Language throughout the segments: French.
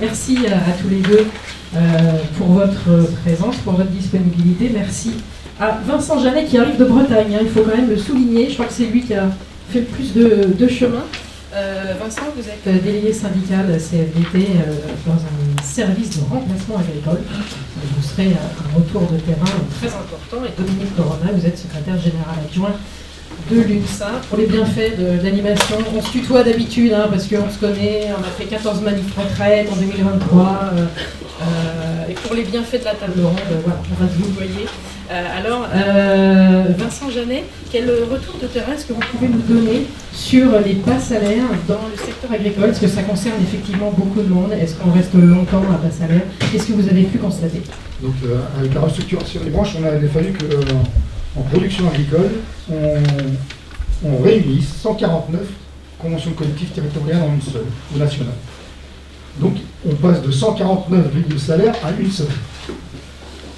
Merci à tous les deux pour votre présence, pour votre disponibilité. Merci à Vincent Janet qui arrive de Bretagne, il faut quand même le souligner. Je crois que c'est lui qui a fait le plus de chemin. Vincent, vous êtes délégué syndical CFDT dans un service de remplacement agricole. Vous serez un retour de terrain très important. Et Dominique Corona, vous êtes secrétaire général adjoint de l'UNSA. Pour les bienfaits de l'animation, on se tutoie d'habitude, parce qu'on se connaît, on a fait 14 manifs retraite en 2023. Et pour les bienfaits de la table ronde, voilà, on va se vous voyez. Alors, Vincent Janet, quel retour de terrain est-ce que vous pouvez nous donner sur les bas salaires dans le secteur agricole? Est-ce que ça concerne effectivement beaucoup de monde? Est-ce qu'on reste longtemps à bas salaire? Qu'est-ce que vous avez pu constater? Donc, avec la restructuration des branches, il a fallu qu'en production agricole, on réunisse 149 conventions collectives territoriales en une seule, au national. Donc, on passe de 149 grilles de salaire à une seule.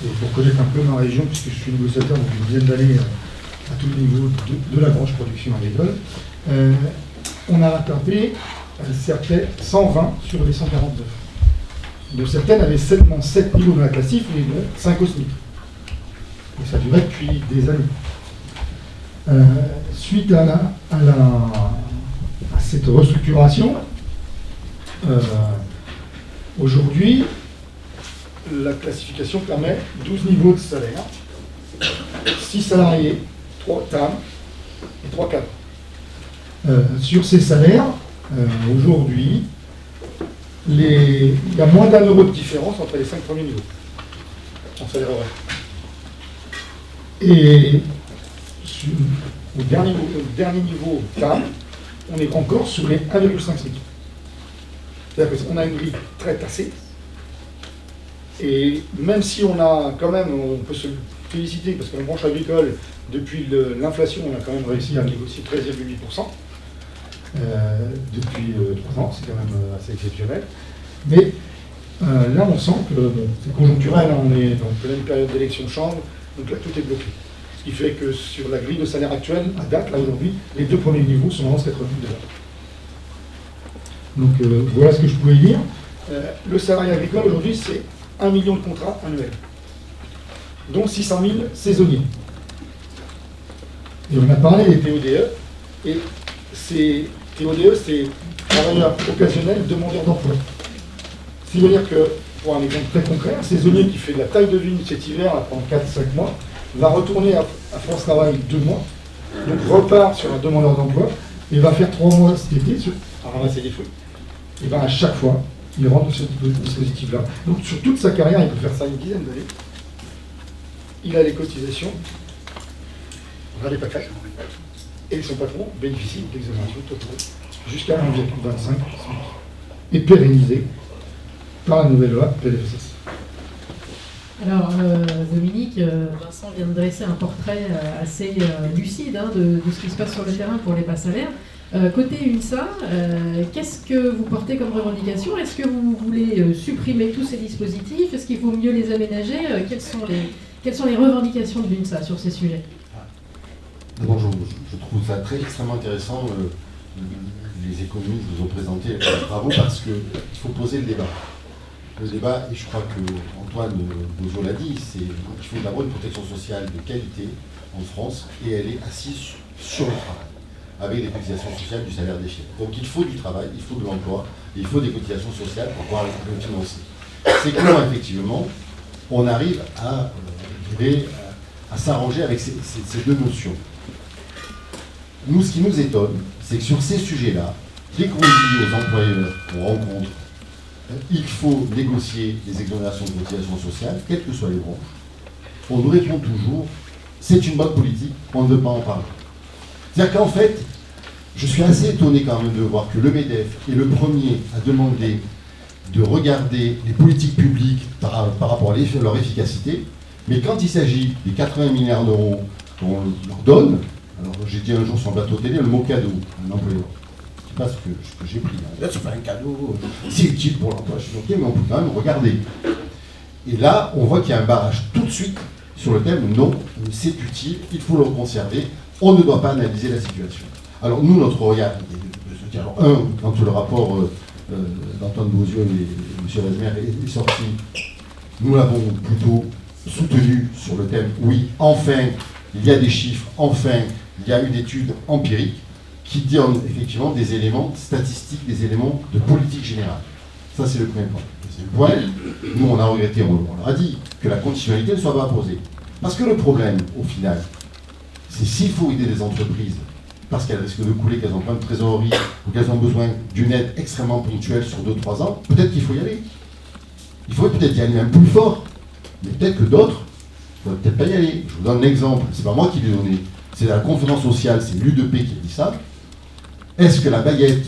Et pour connaître un peu ma région, puisque je suis négociateur depuis une dizaine d'années à tous les niveaux de la branche production agricole, on a rattrapé certaines 120 sur les 149. De certaines avaient seulement 7 niveaux dans la classif, mais dont 5 au SMIC. Et ça durait depuis des années. Suite à cette restructuration, aujourd'hui, la classification permet 12 niveaux de salaire, 6 salariés, 3 TAM et 3 cadres. Sur ces salaires, aujourd'hui, il y a moins d'1 euro de différence entre les 5 premiers niveaux en salaire horaire. Et au dernier niveau TAM, on est encore sur les 1,5 SMIC. C'est-à-dire qu'on a une grille très tassée. Et même si on peut se féliciter, parce qu'en branche agricole, depuis l'inflation, on a quand même réussi à négocier 13,8%. Depuis 3 ans, c'est quand même assez exceptionnel. Mais là, on sent que c'est conjoncturel, on est dans pleine période d'élection de chambre, donc là, tout est bloqué. Ce qui fait que sur la grille de salaire actuelle, à date, là aujourd'hui, les 2 premiers niveaux sont à 11,88 $. Donc voilà ce que je pouvais dire. Le salarié agricole aujourd'hui, c'est 1 million de contrats annuels, dont 600 000 saisonniers. Et on a parlé des TODE, et ces TODE, c'est travailleurs occasionnels demandeurs d'emploi. Ce qui veut dire que, pour un exemple très concret, un saisonnier qui fait de la taille de vigne cet hiver, là, pendant 4-5 mois, va retourner à France Travail 2 mois, donc repart sur un demandeur d'emploi, et va faire 3 mois cet été à ramasser des fruits. Et bien à chaque fois, il rentre dans ce dispositif-là. Donc sur toute sa carrière, il peut faire ça une dizaine d'années. Il a les cotisations, on a les packages, et son patron bénéficie d'exonération totale jusqu'à 1,25 et pérennisé par la nouvelle loi PLFSS. Alors, Dominique, Vincent vient de dresser un portrait assez lucide de ce qui se passe sur le terrain pour les bas salaires. Côté UNSA, qu'est-ce que vous portez comme revendication? Est-ce que vous voulez supprimer tous ces dispositifs? Est-ce qu'il faut mieux les aménager? Quelles sont les revendications de l'UNSA sur ces sujets? D'abord, je trouve ça extrêmement intéressant, les économistes nous ont présenté leurs travaux, parce qu'il faut poser le débat. Le débat, et je crois que Antoine Bozo l'a dit, c'est qu'il faut d'abord une protection sociale de qualité en France, et elle est assise sur le travail, avec des cotisations sociales du salaire des chefs. Donc il faut du travail, il faut de l'emploi, il faut des cotisations sociales pour pouvoir le financer. C'est comment, effectivement, on arrive à s'arranger avec ces deux notions. Nous, ce qui nous étonne, c'est que sur ces sujets-là, dès qu'on dit aux employeurs qu'on rencontre, il faut négocier les exonérations de cotisations sociales, quelles que soient les branches, on nous répond toujours, c'est une bonne politique, on ne veut pas en parler. C'est-à-dire qu'en fait, je suis assez étonné quand même de voir que le MEDEF est le premier à demander de regarder les politiques publiques par rapport à leur efficacité, mais quand il s'agit des 80 milliards d'euros qu'on leur donne, alors j'ai dit un jour sur un plateau télé le mot cadeau, un employeur. Je ne sais pas ce que j'ai pris. Là, c'est pas un cadeau, c'est utile pour l'emploi, je suis ok, mais on peut quand même regarder. Et là, on voit qu'il y a un barrage tout de suite sur le thème, non, c'est utile, il faut le conserver, on ne doit pas analyser la situation. Alors nous, notre regard, alors quand le rapport d'Antoine Bozieux et M. M. Lazmer est sorti, nous l'avons plutôt soutenu sur le thème, oui, enfin, il y a des chiffres, enfin, il y a une étude empirique qui donne effectivement des éléments statistiques, des éléments de politique générale. Ça, c'est le premier point. C'est le point. Nous, on a regretté, on leur a dit, que la conditionnalité ne soit pas posée. Parce que le problème, au final, c'est s'il faut aider les entreprises, parce qu'elles risquent de couler, qu'elles ont plein de trésorerie, ou qu'elles ont besoin d'une aide extrêmement ponctuelle sur 2-3 ans, peut-être qu'il faut y aller. Il faudrait peut-être y aller même plus fort. Mais peut-être que d'autres ne peuvent peut-être pas y aller. Je vous donne l'exemple, c'est pas moi qui l'ai donné, c'est la conférence sociale, c'est l'UDP qui dit ça. Est-ce que la baguette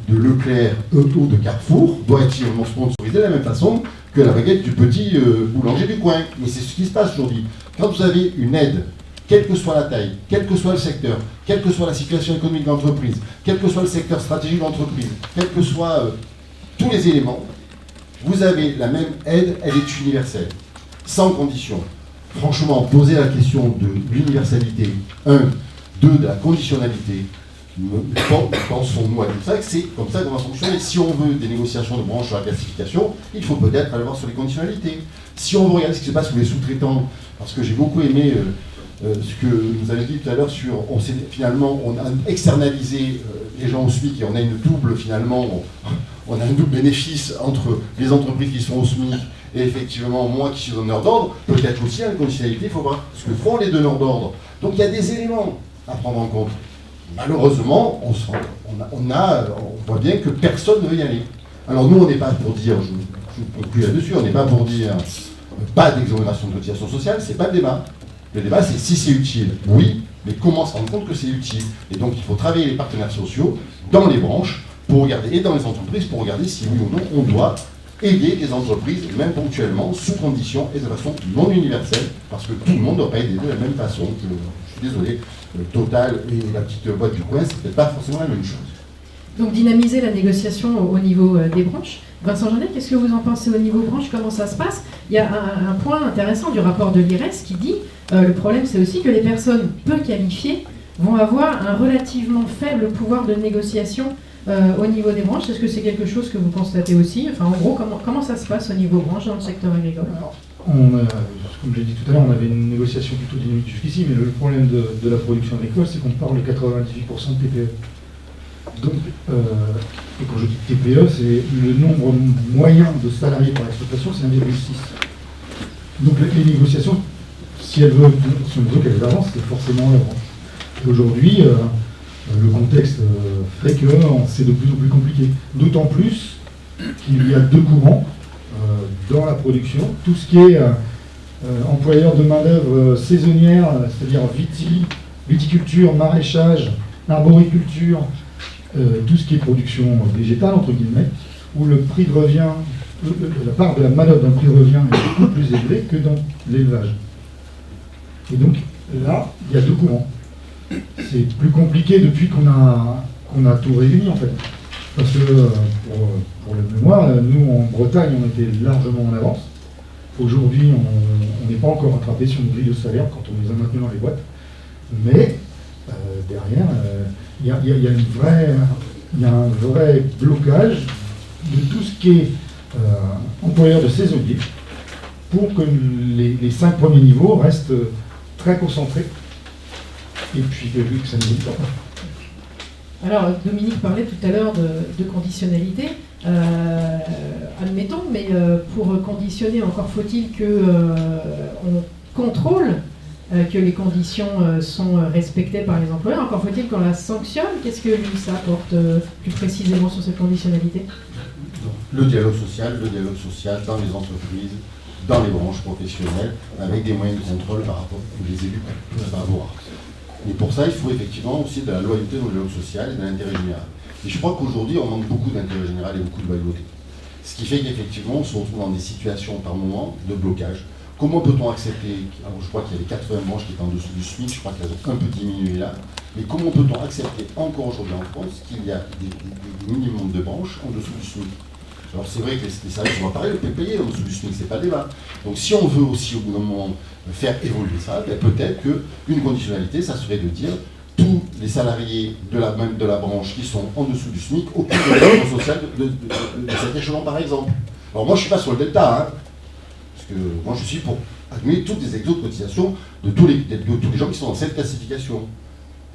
de Leclerc ou de Carrefour doit être sponsorisée de la même façon que la baguette du petit boulanger du coin? Mais c'est ce qui se passe aujourd'hui. Quand vous avez une aide, quelle que soit la taille, quel que soit le secteur, quelle que soit la situation économique de l'entreprise, quel que soit le secteur stratégique de l'entreprise, quels que soient tous les éléments, vous avez la même aide, elle est universelle, sans condition. Franchement, poser la question de l'universalité, 2, de la conditionnalité, pensons-nous à tout ça, que c'est comme ça qu'on va fonctionner. Si on veut des négociations de branche sur la classification, il faut peut-être aller voir sur les conditionnalités. Si on veut regarder ce qui se passe sur les sous-traitants, parce que j'ai beaucoup aimé ce que vous avez dit tout à l'heure sur, finalement, on a externalisé les gens au SMIC et on a une double, finalement, on a un double bénéfice entre les entreprises qui sont au SMIC et effectivement moi qui suis donneur d'ordre, peut-être aussi à la conditionnalité, il faut voir ce que font les donneurs d'ordre. Donc il y a des éléments à prendre en compte. Malheureusement, on voit bien que personne ne veut y aller. Alors nous, on n'est pas pour dire, je conclue là-dessus, on n'est pas pour dire pas d'exonération de cotisation sociale, c'est pas le débat. Le débat, c'est si c'est utile, oui, mais comment se rendre compte que c'est utile. Et donc il faut travailler les partenaires sociaux dans les branches pour regarder, et dans les entreprises, pour regarder si oui ou non on doit aider les entreprises, même ponctuellement, sous condition et de façon non universelle, parce que tout le monde ne doit pas aider de la même façon. Je suis désolé, Total et la petite boîte du coin, c'est peut-être pas forcément la même chose. Donc dynamiser la négociation au niveau des branches. Vincent Jeannet, qu'est-ce que vous en pensez au niveau branche? Comment ça se passe? Il y a un point intéressant du rapport de l'IRES qui dit le problème c'est aussi que les personnes peu qualifiées vont avoir un relativement faible pouvoir de négociation au niveau des branches. Est-ce que c'est quelque chose que vous constatez aussi? Enfin, en gros, comment ça se passe au niveau branche dans le secteur agricole? Alors, comme j'ai dit tout à l'heure, on avait une négociation plutôt dynamique jusqu'ici, mais le problème de la production agricole, c'est qu'on parle de 98% de TPE. Donc, et quand je dis TPE, c'est le nombre moyen de salariés par exploitation, c'est 1,6. Donc les négociations, si on veut qu'elles avancent, c'est forcément la branche. Et aujourd'hui, le contexte fait que c'est de plus en plus compliqué. D'autant plus qu'il y a deux courants dans la production. Tout ce qui est employeur de main-d'œuvre saisonnière, c'est-à-dire viticulture, maraîchage, arboriculture, tout ce qui est production végétale, entre guillemets, où le prix de revient, la part de la main-d'œuvre dans le prix de revient est beaucoup plus élevée que dans l'élevage. Et donc là, il y a deux courants. C'est plus compliqué depuis qu'on a tout réuni en fait. Parce que pour le mémoire, nous en Bretagne, on était largement en avance. Aujourd'hui, on n'est pas encore rattrapé sur nos grilles de salaire quand on les a maintenus dans les boîtes. Mais derrière, il y a un vrai blocage de tout ce qui est employeur de saisonniers pour que les 5 premiers niveaux restent très concentrés. Et puis que ça ne bouge pas. Alors, Dominique parlait tout à l'heure de conditionnalité. Admettons, mais pour conditionner, encore faut-il qu'on contrôle que les conditions sont respectées par les employeurs. Encore faut-il qu'on la sanctionne. Qu'est-ce que l'UNSA apporte plus précisément sur cette conditionnalité? Le dialogue social dans les entreprises, dans les branches professionnelles, avec des moyens de contrôle par rapport aux élus peuvent avoir. Et pour ça, il faut effectivement aussi de la loyauté dans le dialogue social et de l'intérêt général. Et je crois qu'aujourd'hui, on manque beaucoup d'intérêt général et beaucoup de loyauté. Ce qui fait qu'effectivement, on se retrouve dans des situations par moment de blocage. Comment peut-on accepter, alors je crois qu'il y avait 80 branches qui étaient en dessous du SMIC, je crois qu'elles ont un peu diminué là, mais comment peut-on accepter encore aujourd'hui en France qu'il y a des minimums de branches en dessous du SMIC? Alors c'est vrai que les salaires sont appareils, on peut payer en dessous du SMIC, c'est pas le débat. Donc si on veut aussi au bout d'un moment faire évoluer ça, ben peut-être qu'une conditionnalité, ça serait de dire tous les salariés de la branche qui sont en dessous du SMIC occupent le logement social de cet échelon par exemple. Alors moi je ne suis pas sur le delta, hein, parce que moi je suis pour admettre toutes les exos de cotisation de tous les gens qui sont dans cette classification.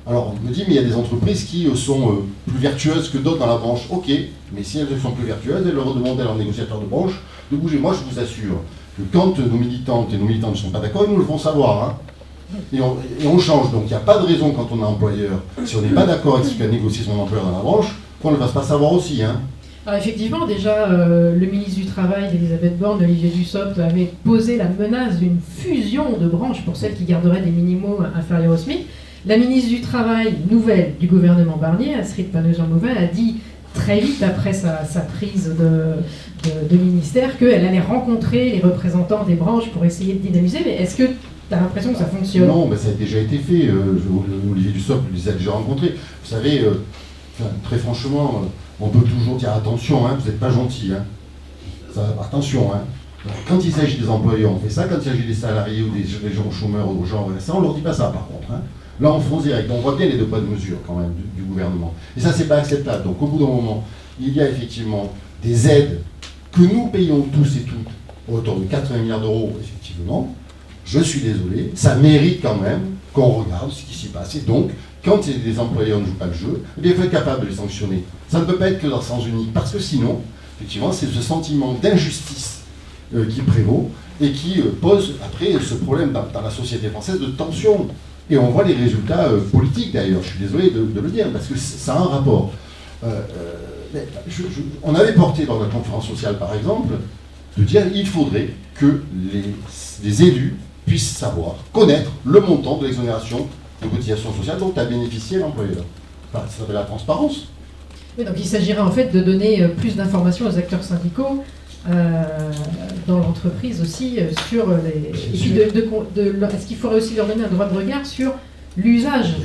Alors on me dit, mais il y a des entreprises qui sont plus vertueuses que d'autres dans la branche. Ok, mais si elles sont plus vertueuses, elles leur demandent à leurs négociateurs de branche de bouger. Moi je vous assure que quand nos militantes et nos militants ne sont pas d'accord, ils nous le font savoir. Hein. Et on change. Donc il n'y a pas de raison quand on est employeur, si on n'est pas d'accord avec ce qu'a négocié son employeur dans la branche, qu'on ne le fasse pas savoir aussi. Hein. Alors effectivement, déjà, le ministre du Travail, Elisabeth Borne, Olivier Dussopt, avait posé la menace d'une fusion de branches pour celles qui garderaient des minimums inférieurs au SMIC. La ministre du Travail, nouvelle du gouvernement Barnier, Astrid Panosyan-Nouvel, a dit très vite après sa prise de ministère qu'elle allait rencontrer les représentants des branches pour essayer de dynamiser. Mais est-ce que tu as l'impression que ça fonctionne? Non, mais ça a déjà été fait. Olivier Dussopt les a déjà rencontrés. Vous savez, très franchement, on peut toujours dire attention, hein, vous n'êtes pas gentil. Hein. Attention. Hein. Quand il s'agit des employeurs, on fait ça. Quand il s'agit des salariés ou des gens chômeurs ou des gens RSA, on ne leur dit pas ça par contre. Hein. Là, on fonce direct. On voit bien les deux poids de mesure quand même du gouvernement. Et ça, c'est pas acceptable. Donc, au bout d'un moment, il y a effectivement des aides que nous payons tous et toutes, autour de 80 milliards d'euros, effectivement. Je suis désolé, ça mérite quand même qu'on regarde ce qui s'y passe. Et donc, quand les employeurs ne jouent pas le jeu, eh bien, il faut être capable de les sanctionner. Ça ne peut pas être que dans le sens unique, parce que sinon, effectivement, c'est ce sentiment d'injustice qui prévaut et qui pose après ce problème dans la société française de tension. Et on voit les résultats politiques d'ailleurs, je suis désolé de le dire, parce que ça a un rapport. On avait porté dans la conférence sociale, par exemple, de dire qu'il faudrait que les élus puissent savoir, connaître le montant de l'exonération de cotisation sociale dont a bénéficié l'employeur. Enfin, ça s'appelle la transparence. Oui, donc il s'agirait en fait de donner plus d'informations aux acteurs syndicaux dans l'entreprise aussi sur les... Et puis est-ce qu'il faudrait aussi leur donner un droit de regard sur l'usage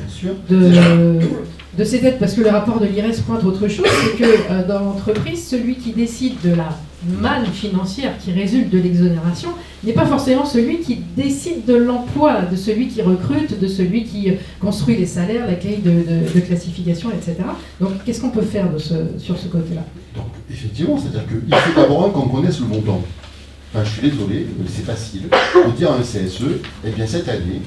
de ces dettes? Parce que le rapport de l'IRES pointe autre chose, c'est que dans l'entreprise, celui qui décide de la manne financière qui résulte de l'exonération n'est pas forcément celui qui décide de l'emploi, de celui qui recrute, de celui qui construit les salaires, la grille de classification, etc. Donc qu'est-ce qu'on peut faire sur ce côté-là? Donc effectivement, c'est-à-dire qu'il faut d'abord qu'on connaisse le montant. Enfin, je suis désolé, c'est facile. De dire à un CSE, eh bien cette année,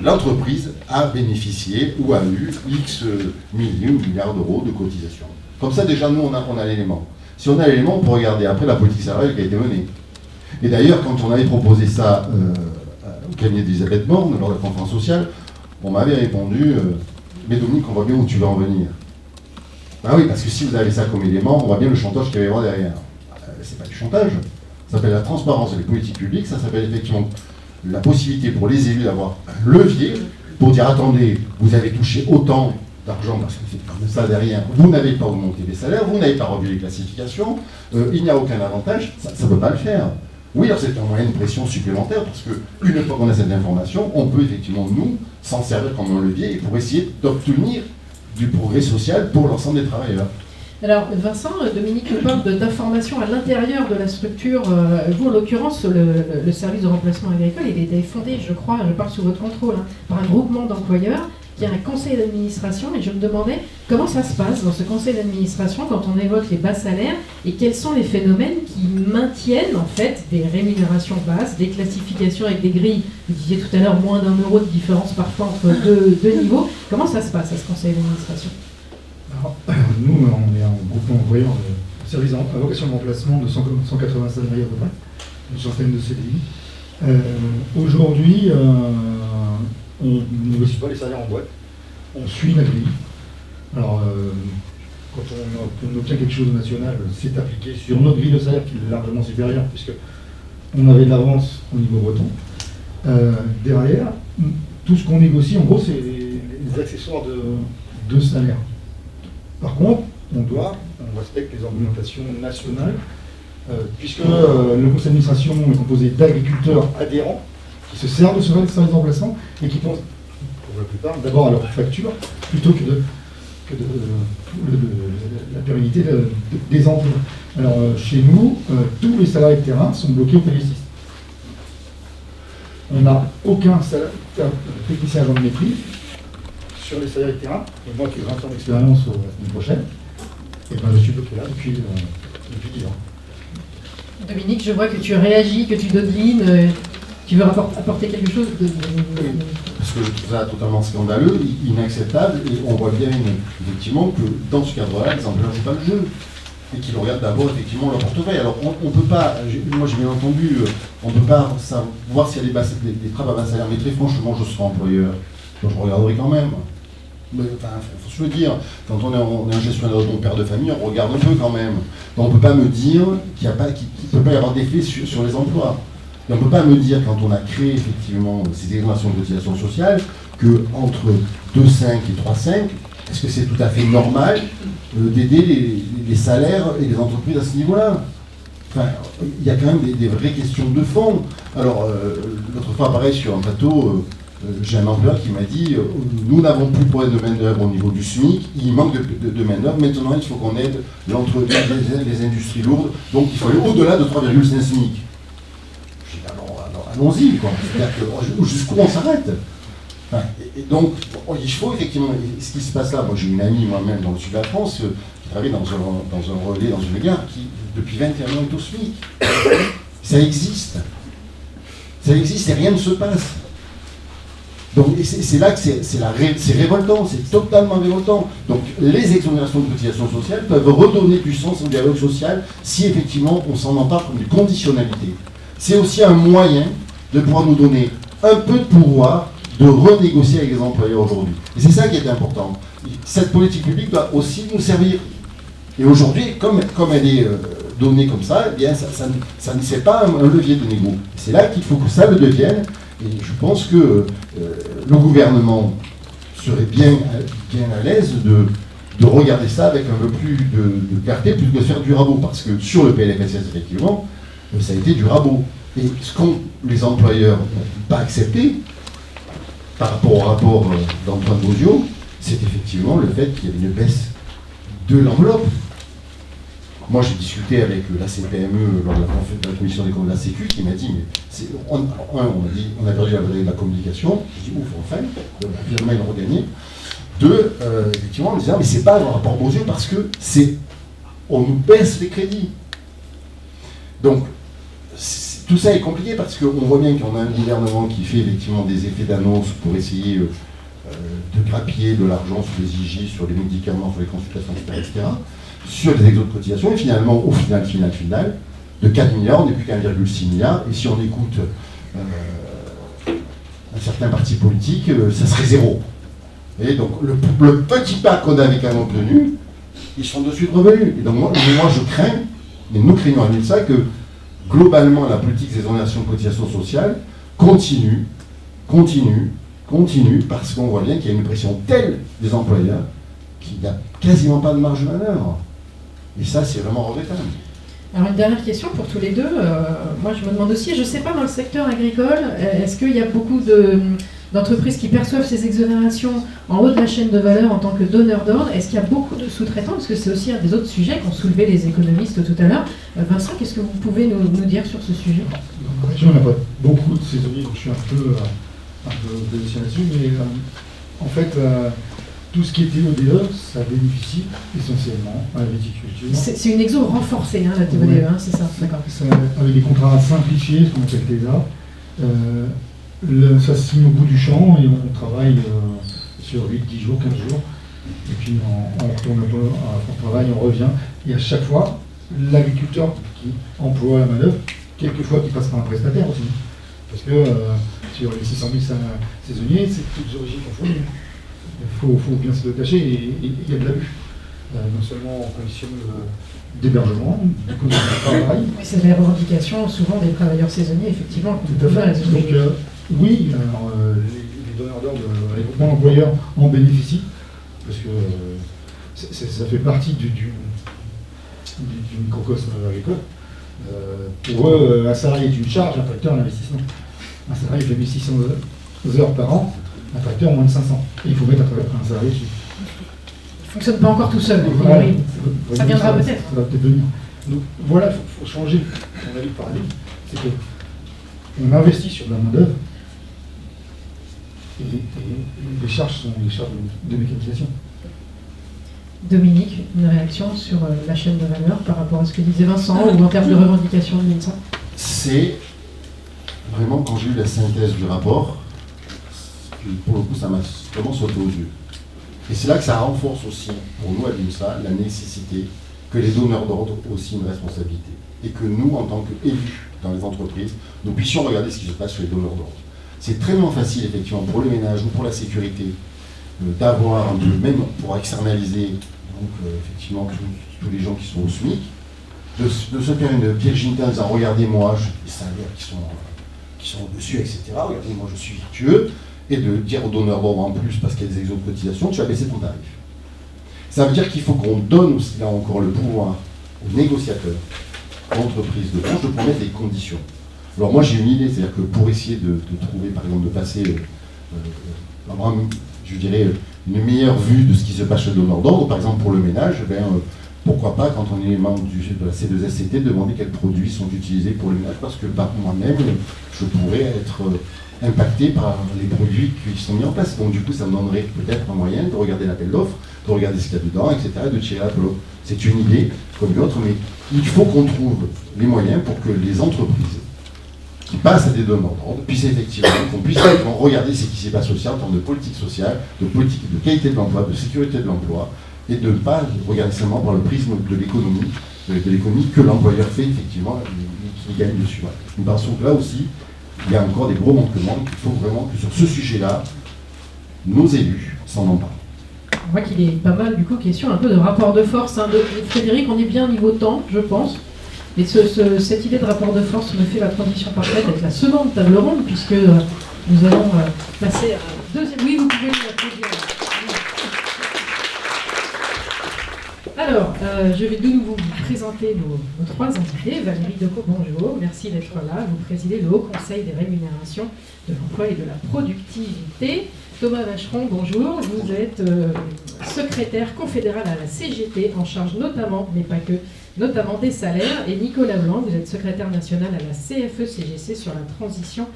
l'entreprise a bénéficié ou a eu X milliards d'euros de cotisation. Comme ça, déjà, nous, on a l'élément. Si on a l'élément, on peut regarder après la politique salariale qui a été menée. Et d'ailleurs, quand on avait proposé ça au cabinet d'Elisabeth Borne, lors de la conférence sociale, on m'avait répondu mais Dominique, on voit bien où tu vas en venir. Ben oui, parce que si vous avez ça comme élément, on voit bien le chantage qu'il va y avoir derrière. C'est pas du chantage. Ça s'appelle la transparence des politiques publiques, ça s'appelle effectivement la possibilité pour les élus d'avoir un levier pour dire attendez, vous avez touché autant d'argent parce que c'est comme ça derrière, vous n'avez pas augmenté les salaires, vous n'avez pas revu les classifications, il n'y a aucun avantage, ça ne peut pas le faire. Oui, alors c'est un moyen de pression supplémentaire parce qu'une fois qu'on a cette information, on peut effectivement nous s'en servir comme un levier pour essayer d'obtenir du progrès social pour l'ensemble des travailleurs. Alors Vincent, Dominique nous parle d'informations à l'intérieur de la structure. Vous, en l'occurrence, le service de remplacement agricole, il est fondé, je crois, je parle sous votre contrôle, hein, par un groupement d'employeurs qui a un conseil d'administration. Et je me demandais comment ça se passe dans ce conseil d'administration quand on évoque les bas salaires et quels sont les phénomènes qui maintiennent en fait des rémunérations basses, des classifications avec des grilles. Vous disiez tout à l'heure moins d'1 euro de différence parfois entre deux niveaux. Comment ça se passe à ce conseil d'administration? Alors, nous, on est un groupement d'employeurs, service à vocation de remplacement de 180 salariés à peu près, une centaine de CDI. Aujourd'hui, on ne négocie pas les salaires en boîte, on suit la grille. Alors, quand on obtient quelque chose de national, c'est appliqué sur notre grille de salaire qui est largement supérieure, puisqu'on avait de l'avance au niveau breton. Derrière, tout ce qu'on négocie, en gros, c'est les accessoires de salaire. Par contre, on respecte les augmentations nationales, puisque le conseil d'administration est composé d'agriculteurs adhérents qui se servent de ce service d'emplacement et qui pensent, pour la plupart, d'abord à leur facture plutôt que de la pérennité des emplois. Alors, chez nous, tous les salariés de terrain sont bloqués au PV6. On n'a aucun technicien agent de maîtrise sur les salariés de terrain, et moi qui ai 20 ans d'expérience la semaine prochaine, et ben je suis bloqué là depuis 10 ans. Dominique, je vois que tu réagis, que tu dodelines, tu veux apporter quelque chose Parce que je trouve ça totalement scandaleux, inacceptable, et on voit bien effectivement que dans ce cadre-là, les employeurs ne jouent pas le jeu, et qu'ils regardent d'abord effectivement leur portefeuille. Alors on ne peut pas, moi j'ai bien entendu, on ne peut pas voir s'il y a des trappes à bas salaire, mais très franchement, je serai employeur, donc je regarderai quand même. Mais enfin, faut se le dire, quand on est un gestionnaire de père de famille, on regarde un peu quand même. Donc on ne peut pas me dire qu'il ne peut pas y avoir d'effet sur les emplois. Et on ne peut pas me dire, quand on a créé effectivement ces exonérations de cotisation sociale, qu'entre 2,5 et 3,5, est-ce que c'est tout à fait normal d'aider les salaires et les entreprises à ce niveau-là? Enfin, il y a quand même des vraies questions de fond. Alors, l'autre fois, pareil, sur un plateau, j'ai un employeur qui m'a dit nous n'avons plus de problème de main-d'œuvre au niveau du SMIC, il manque de main-d'œuvre, maintenant il faut qu'on aide les industries lourdes, donc il faut aller au-delà de 3,5 SMIC. J'ai dit alors allons-y, quoi. C'est-à-dire que jusqu'où on s'arrête? Enfin, et donc, il faut effectivement, ce qui se passe là, moi j'ai une amie moi-même dans le sud de la France qui travaille dans un relais, dans une gare, qui depuis 21 ans est au SMIC. Ça existe et rien ne se passe. Donc c'est là que c'est révoltant, c'est totalement révoltant. Donc les exonérations de cotisation sociale peuvent redonner du sens au dialogue social si effectivement on s'en empare comme une conditionnalité. C'est aussi un moyen de pouvoir nous donner un peu de pouvoir de renégocier avec les employeurs aujourd'hui. Et c'est ça qui est important. Cette politique publique doit aussi nous servir. Et aujourd'hui, comme elle est donnée comme ça, eh bien ça ne c'est pas un levier de négo. C'est là qu'il faut que ça le devienne. Et je pense que le gouvernement serait bien à l'aise de regarder ça avec un peu plus de clarté, plus que de faire du rabot. Parce que sur le PLFSS, effectivement, ça a été du rabot. Et ce qu'ont les employeurs n'ont pas accepté, par rapport au rapport d'Antoine Bozio, c'est effectivement le fait qu'il y avait une baisse de l'enveloppe. Moi, j'ai discuté avec la CPME lors de la commission des comptes de la Sécu qui m'a dit, mais on a perdu la bataille de la communication. Je dis, ouf, enfin, finalement, ils l'ont regagné. Effectivement, en disant, mais c'est pas un rapport Bozio parce que on nous baisse les crédits. Donc, tout ça est compliqué parce qu'on voit bien qu'on a un gouvernement qui fait effectivement des effets d'annonce pour essayer de grappiller de l'argent sur les IJ, sur les médicaments, sur les consultations, etc. Sur les exos de cotisation, et finalement, au final, de 4 milliards, on n'est plus qu'à 1,6 milliard, et si on écoute un certain parti politique, ça serait zéro. Et donc, le petit pas qu'on avait quand même obtenu, ils sont de suite revenus. Et donc, moi je crains, et nous craignons à l'UNSA, que globalement, la politique des exonérations de cotisation sociale continue, parce qu'on voit bien qu'il y a une pression telle des employeurs qu'il n'y a quasiment pas de marge de manœuvre. Et ça, c'est vraiment regrettable. Alors une dernière question pour tous les deux. Moi, je me demande aussi, je ne sais pas, dans le secteur agricole, est-ce qu'il y a beaucoup d'entreprises qui perçoivent ces exonérations en haut de la chaîne de valeur en tant que donneur d'ordre? Est-ce qu'il y a beaucoup de sous-traitants? Parce que c'est aussi un des autres sujets qu'ont soulevé les économistes tout à l'heure. Vincent, qu'est-ce que vous pouvez nous dire sur ce sujet? Dans la région, on n'a pas beaucoup de saisonniers, donc je suis un peu positionné là-dessus, mais en fait, tout ce qui est TODE, ça bénéficie essentiellement à la viticulture. C'est une exo renforcée, la TODE, ouais. C'est ça, d'accord. Avec des contrats simplifiés, ce qu'on appelle TESA. Ça se signe au bout du champ et on travaille sur 8, 10 jours, 15 jours. Et puis on retourne un peu à fond de travail, on revient. Et à chaque fois, l'agriculteur qui emploie la manœuvre, quelquefois qui passe par un prestataire aussi. Parce que sur les 600 000 saisonniers, c'est toutes origines confondues. Il faut bien se détacher et il y a de l'abus. Non seulement en conditions d'hébergement, du coup, travail. Oui, c'est les revendications souvent des travailleurs saisonniers, effectivement. Tout à fait. Donc, oui, alors, les donneurs d'ordre, les groupements d'employeurs en bénéficient, parce que ça fait partie du microcosme agricole. Pour eux, un salarié est une charge, un tracteur un investissement. Un salarié fait 1600 heures par an, un tracteur moins de 500. Et il faut mettre un salarié dessus. Ça ne fonctionne pas encore tout seul, voilà. Ça viendra peut-être. Ça va peut-être venir. Donc voilà, il faut changer mon avis de paradigme. C'est qu'on investit sur de la main-d'œuvre et les charges sont des charges de mécanisation. Dominique, une réaction sur la chaîne de valeur par rapport à ce que disait Vincent ou en termes de revendication de l'INSA? C'est vraiment, quand j'ai eu la synthèse du rapport, pour le coup, ça m'a vraiment sauté aux yeux. Et c'est là que ça renforce aussi, pour nous à l'INSA, la nécessité que les donneurs d'ordre aient aussi une responsabilité. Et que nous, en tant qu'élus dans les entreprises, nous puissions regarder ce qui se passe chez les donneurs d'ordre. C'est très facile, effectivement, pour le ménage ou pour la sécurité, d'avoir, même pour externaliser, donc effectivement, tous les gens qui sont au SMIC, de se faire une virginité en disant regardez-moi, j'ai des salaires qui sont au-dessus, etc. Regardez-moi, je suis virtueux, et de dire aux donneurs d'ordre en plus, parce qu'il y a des exos de cotisation, tu vas baisser ton tarif. Ça veut dire qu'il faut qu'on donne aussi, là encore, le pouvoir aux négociateurs, aux entreprises de branche, de promettre les conditions. Alors moi j'ai une idée, c'est-à-dire que pour essayer de trouver, par exemple, de passer, je dirais, une meilleure vue de ce qui se passe chez le donneur d'ordre, par exemple pour le ménage, pourquoi pas, quand on est membre de la C2SCT, demander quels produits sont utilisés pour le ménage, parce que par moi-même, je pourrais être impacté par les produits qui sont mis en place. Donc du coup, ça me donnerait peut-être un moyen de regarder l'appel d'offres, de regarder ce qu'il y a dedans, etc., et de tirer l'appel d'offres. C'est une idée comme une autre, mais il faut qu'on trouve les moyens pour que les entreprises qui passent à des donneurs d'ordre puissent effectivement, qu'on puisse regarder ce qui s'y passe aussi en termes de politique sociale, de politique de qualité de l'emploi, de sécurité de l'emploi, et de ne pas regarder seulement par le prisme de l'économie que l'employeur fait effectivement et qui gagne dessus. Nous pensons que là aussi, il y a encore des gros manquements. Il faut vraiment que sur ce sujet-là, nos élus s'en emparent. On voit qu'il est pas mal, du coup, question un peu de rapport de force. Frédéric, on est bien niveau temps, je pense. Mais cette idée de rapport de force me fait la transition parfaite avec la seconde table ronde, puisque nous allons passer à la deuxième. Oui, vous pouvez l'applaudir. Alors, je vais de nouveau vous présenter nos trois invités. Valérie Decaux, bonjour, merci d'être là. Vous présidez le Haut Conseil des rémunérations de l'emploi et de la productivité. Thomas Vacheron, bonjour, vous êtes secrétaire confédéral à la CGT, en charge notamment, mais pas que, notamment des salaires. Et Nicolas Blanc, vous êtes secrétaire national à la CFE-CGC sur la transition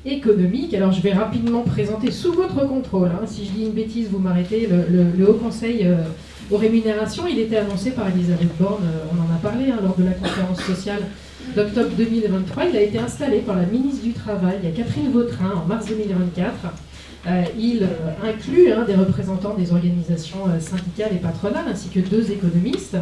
économique. Alors, je vais rapidement présenter sous votre contrôle. Si je dis une bêtise, vous m'arrêtez. Le Haut Conseil aux rémunérations, il était annoncé par Elisabeth Borne, on en a parlé lors de la conférence sociale d'octobre 2023. Il a été installé par la ministre du Travail, il y a Catherine Vautrin, en mars 2024. Il inclut des représentants des organisations syndicales et patronales, ainsi que 2 économistes,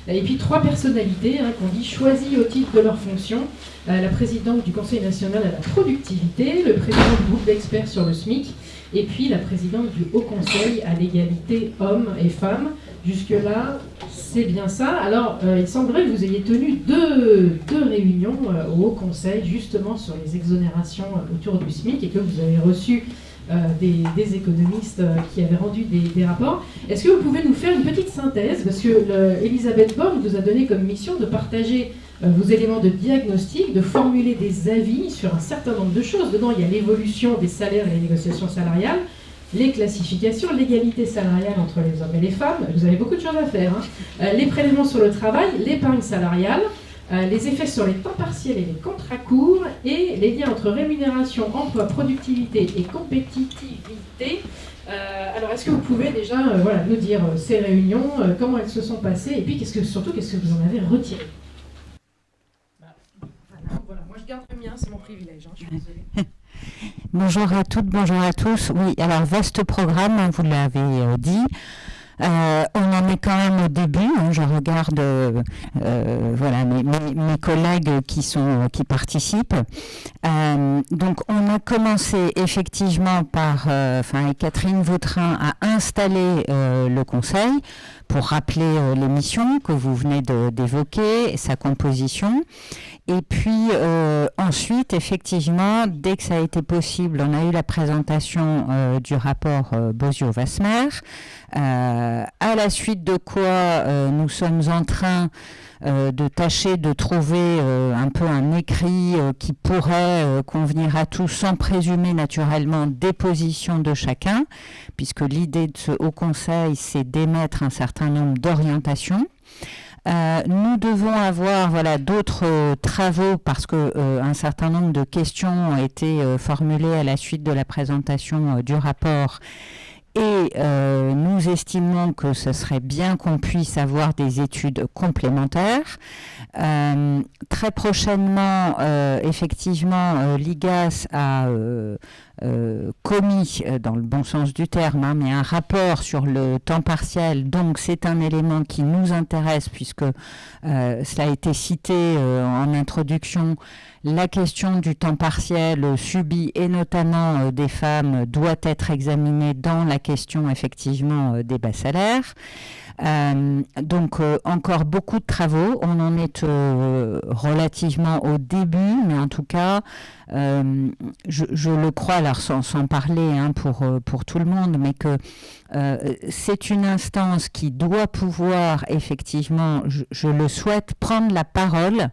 et puis 3 personnalités qu'on dit choisies au titre de leur fonction. La présidente du Conseil national à la productivité, le président du groupe d'experts sur le SMIC, et puis la présidente du Haut Conseil à l'égalité hommes et femmes. Jusque-là, c'est bien ça. Alors, il semblerait que vous ayez tenu deux réunions au Haut Conseil, justement sur les exonérations autour du SMIC, et que vous avez reçu des économistes qui avaient rendu des rapports. Est-ce que vous pouvez nous faire une petite synthèse? Parce que Elisabeth Borne vous a donné comme mission de partager vos éléments de diagnostic, de formuler des avis sur un certain nombre de choses. Dedans, il y a l'évolution des salaires et les négociations salariales, les classifications, l'égalité salariale entre les hommes et les femmes. Vous avez beaucoup de choses à faire. Les prélèvements sur le travail, l'épargne salariale, les effets sur les temps partiels et les contrats courts, et les liens entre rémunération, emploi, productivité et compétitivité. Alors, est-ce que vous pouvez déjà nous dire ces réunions, comment elles se sont passées, et puis surtout, qu'est-ce que vous en avez retiré? Voilà, moi je garde le mien, c'est mon privilège, je suis désolée. Bonjour à toutes, bonjour à tous. Oui, alors vaste programme, vous l'avez dit. On en est quand même au début. Je regarde mes collègues qui participent. Donc on a commencé effectivement par Catherine Vautrin a installé le conseil pour rappeler les missions que vous venez d'évoquer, sa composition. Et puis ensuite, effectivement, dès que ça a été possible, on a eu la présentation du rapport Bozio-Wasmer, à la suite de quoi nous sommes en train de tâcher de trouver un peu un écrit qui pourrait convenir à tous, sans présumer naturellement des positions de chacun, puisque l'idée de ce Haut Conseil, c'est d'émettre un certain nombre d'orientations. Nous devons avoir d'autres travaux parce que un certain nombre de questions ont été formulées à la suite de la présentation du rapport. Et nous nous estimons que ce serait bien qu'on puisse avoir des études complémentaires. Très prochainement, effectivement, l'IGAS a commis, dans le bon sens du terme, mais un rapport sur le temps partiel. Donc c'est un élément qui nous intéresse puisque cela a été cité en introduction. La question du temps partiel subi et notamment des femmes doit être examinée dans la question effectivement des bas salaires. Donc encore beaucoup de travaux, on en est relativement au début, mais en tout cas je le crois, alors sans parler pour tout le monde, mais que c'est une instance qui doit pouvoir effectivement, je le souhaite, prendre la parole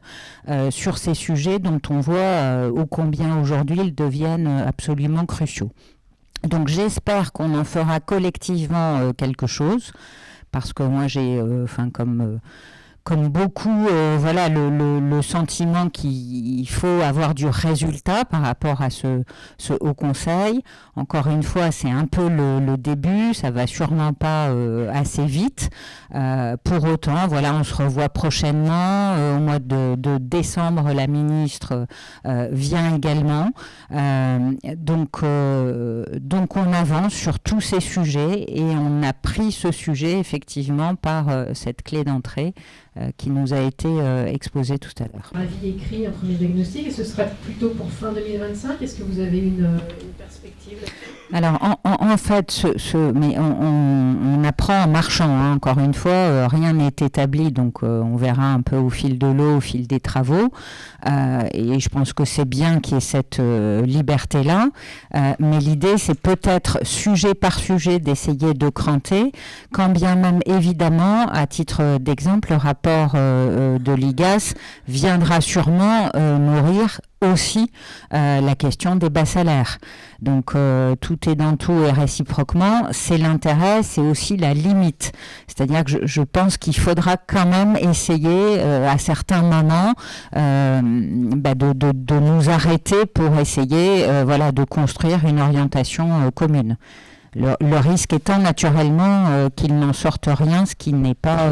sur ces sujets dont on voit ô combien aujourd'hui ils deviennent absolument cruciaux. Donc j'espère qu'on en fera collectivement quelque chose, parce que moi j'ai, comme beaucoup, voilà, le sentiment qu'il faut avoir du résultat par rapport à ce Haut Conseil. Encore une fois, c'est un peu le début, ça va sûrement pas assez vite. Pour autant, voilà, on se revoit prochainement. Au mois de décembre, la ministre vient également. Donc on avance sur tous ces sujets et on a pris ce sujet effectivement par cette clé d'entrée qui nous a été exposée tout à l'heure. Avis écrit, un premier diagnostic, et ce sera plutôt pour fin 2025. Est-ce que vous avez une perspective? Alors, en fait, mais on apprend en marchant, hein, encore une fois, rien n'est établi, donc on verra un peu au fil de l'eau, au fil des travaux, et je pense que c'est bien qu'il y ait cette liberté-là, mais l'idée, c'est peut-être sujet par sujet d'essayer de cranter, quand bien même, évidemment, à titre d'exemple, le rapport de l'IGAS viendra sûrement nourrir aussi la question des bas salaires. Donc tout est dans tout et réciproquement, c'est l'intérêt, c'est aussi la limite. C'est-à-dire que je pense qu'il faudra quand même essayer à certains moments de nous arrêter pour essayer voilà, de construire une orientation commune. Le risque étant naturellement qu'il n'en sorte rien, ce qui n'est pas...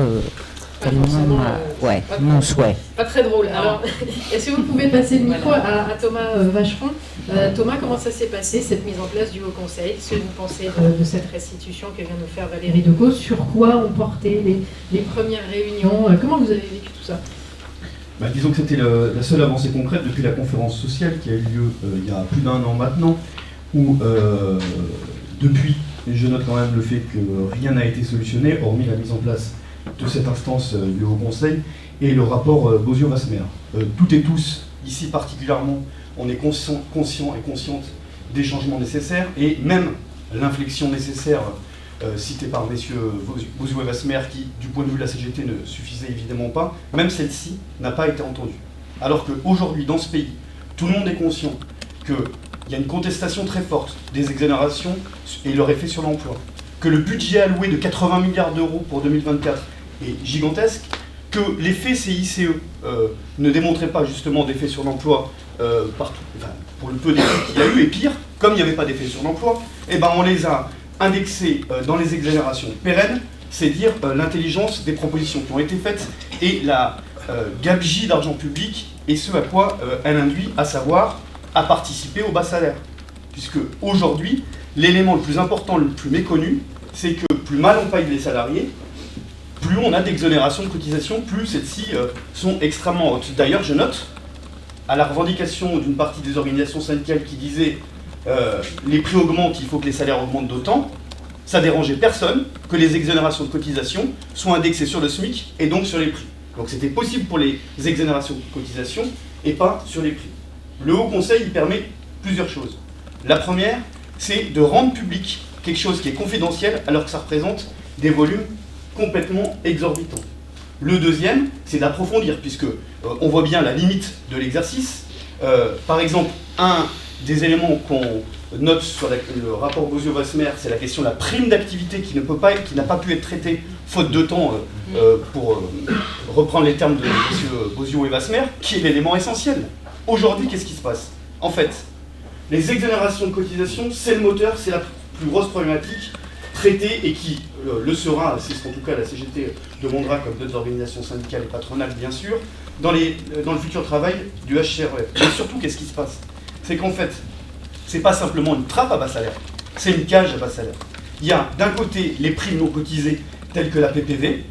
mon souhait. Pas très drôle. Alors, est-ce que vous pouvez passer le micro à Thomas Vacheron? Thomas, comment ça s'est passé, cette mise en place du Haut Conseil? Qu'est-ce que vous pensez de cette restitution que vient de faire Valérie Decaux? Sur quoi ont porté les premières réunions? Comment vous avez vécu tout ça? Disons que c'était la seule avancée concrète depuis la conférence sociale qui a eu lieu il y a plus d'1 an maintenant, où depuis, je note quand même le fait que rien n'a été solutionné, hormis la mise en place de cette instance du Haut Conseil et le rapport Bozio-Wasmer. Toutes et tous, ici particulièrement, on est conscient et consciente des changements nécessaires et même l'inflexion nécessaire citée par messieurs Bozio et Wasmer qui, du point de vue de la CGT, ne suffisait évidemment pas, même celle-ci n'a pas été entendue. Alors qu'aujourd'hui, dans ce pays, tout le monde est conscient qu'il y a une contestation très forte des exonérations et leur effet sur l'emploi, que le budget alloué de 80 milliards d'euros pour 2024 est gigantesque, que l'effet CICE ne démontrait pas justement d'effet sur l'emploi partout, pour le peu d'effets qu'il y a eu, et pire, comme il n'y avait pas d'effet sur l'emploi, on les a indexés dans les exonérations pérennes, c'est dire l'intelligence des propositions qui ont été faites et la gabegie d'argent public et ce à quoi elle induit, à savoir à participer au bas salaire. Puisque aujourd'hui, l'élément le plus important, le plus méconnu, c'est que plus mal on paye les salariés, plus on a d'exonérations de cotisations, plus celles-ci sont extrêmement hautes. D'ailleurs, je note, à la revendication d'une partie des organisations syndicales qui disaient les prix augmentent, il faut que les salaires augmentent d'autant, ça dérangeait personne que les exonérations de cotisations soient indexées sur le SMIC et donc sur les prix. Donc c'était possible pour les exonérations de cotisations et pas sur les prix. Le Haut Conseil il permet plusieurs choses. La première, c'est de rendre public quelque chose qui est confidentiel alors que ça représente des volumes complètement exorbitants. Le deuxième, c'est d'approfondir, puisque on voit bien la limite de l'exercice. Par exemple, un des éléments qu'on note sur le rapport Bozio-Wasmer, c'est la question de la prime d'activité qui n'a pas pu être traitée faute de temps, pour reprendre les termes de M. Bozio et Wasmer, qui est l'élément essentiel. Aujourd'hui, qu'est-ce qui se passe? En fait, les exonérations de cotisation, c'est le moteur, c'est la plus grosse problématique traité et qui le sera, c'est ce qu'en tout cas la CGT demandera comme d'autres organisations syndicales et patronales bien sûr, dans le futur travail du HCREF. Mais surtout, qu'est-ce qui se passe? C'est qu'en fait, c'est pas simplement une trappe à bas salaire, c'est une cage à bas salaire. Il y a d'un côté les primes non cotisées telles que la PPV,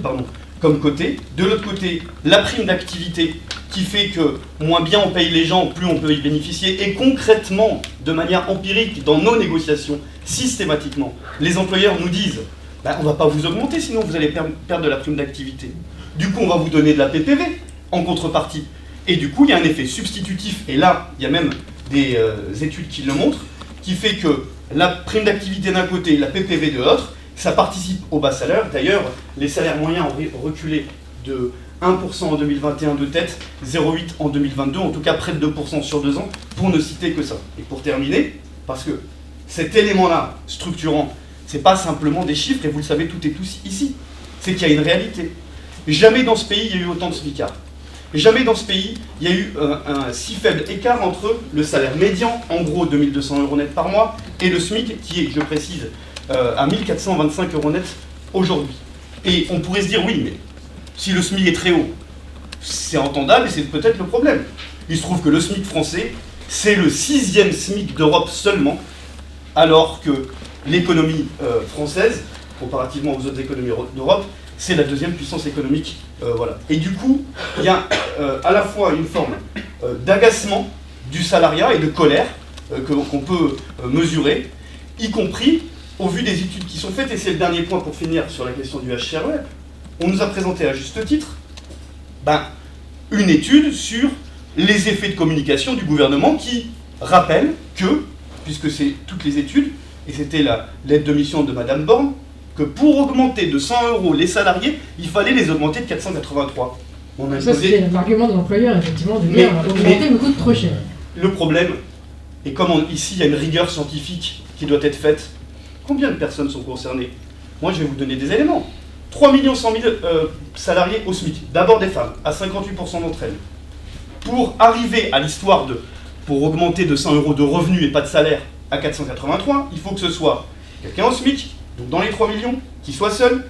pardon, comme côté, de l'autre côté la prime d'activité qui fait que moins bien on paye les gens, plus on peut y bénéficier, et concrètement, de manière empirique, dans nos négociations, systématiquement, les employeurs nous disent bah, on ne va pas vous augmenter, sinon vous allez perdre de la prime d'activité. Du coup, on va vous donner de la PPV en contrepartie. Et du coup, il y a un effet substitutif, et là, il y a même des études qui le montrent, qui fait que la prime d'activité d'un côté et la PPV de l'autre, ça participe au bas salaire. D'ailleurs, les salaires moyens ont reculé de 1% en 2021 de tête, 0,8% en 2022, en tout cas près de 2% sur 2 ans, pour ne citer que ça. Et pour terminer, parce que cet élément-là, structurant, c'est pas simplement des chiffres, et vous le savez toutes et tous ici, c'est qu'il y a une réalité. Jamais dans ce pays, il y a eu autant de smicards. Jamais dans ce pays, il y a eu un si faible écart entre le salaire médian, en gros 2200 € net par mois, et le SMIC, qui est, je précise, à 1425 € net aujourd'hui. Et on pourrait se dire, oui, mais si le SMIC est très haut, c'est entendable et c'est peut-être le problème. Il se trouve que le SMIC français, c'est le 6e SMIC d'Europe seulement, alors que l'économie française, comparativement aux autres économies d'Europe, c'est la 2e puissance économique. Voilà. Et du coup, il y a à la fois une forme d'agacement du salariat et de colère qu'on peut mesurer, y compris au vu des études qui sont faites, et c'est le dernier point pour finir sur la question du HCREF, on nous a présenté à juste titre une étude sur les effets de communication du gouvernement qui rappelle que, puisque c'est toutes les études, et c'était la lettre de mission de Madame Borne, que pour augmenter de 100 € les salariés, il fallait les augmenter de 483. On a ça, c'est l'argument de l'employeur, effectivement, de dire augmenter me coûte trop cher. Le problème, et comme ici il y a une rigueur scientifique qui doit être faite, combien de personnes sont concernées? Moi, je vais vous donner des éléments. 3 100 000 salariés au SMIC, d'abord des femmes, à 58% d'entre elles. Pour arriver à l'histoire pour augmenter de 100 € de revenus et pas de salaire à 483, il faut que ce soit quelqu'un au SMIC, donc dans les 3 millions, qui soit seul,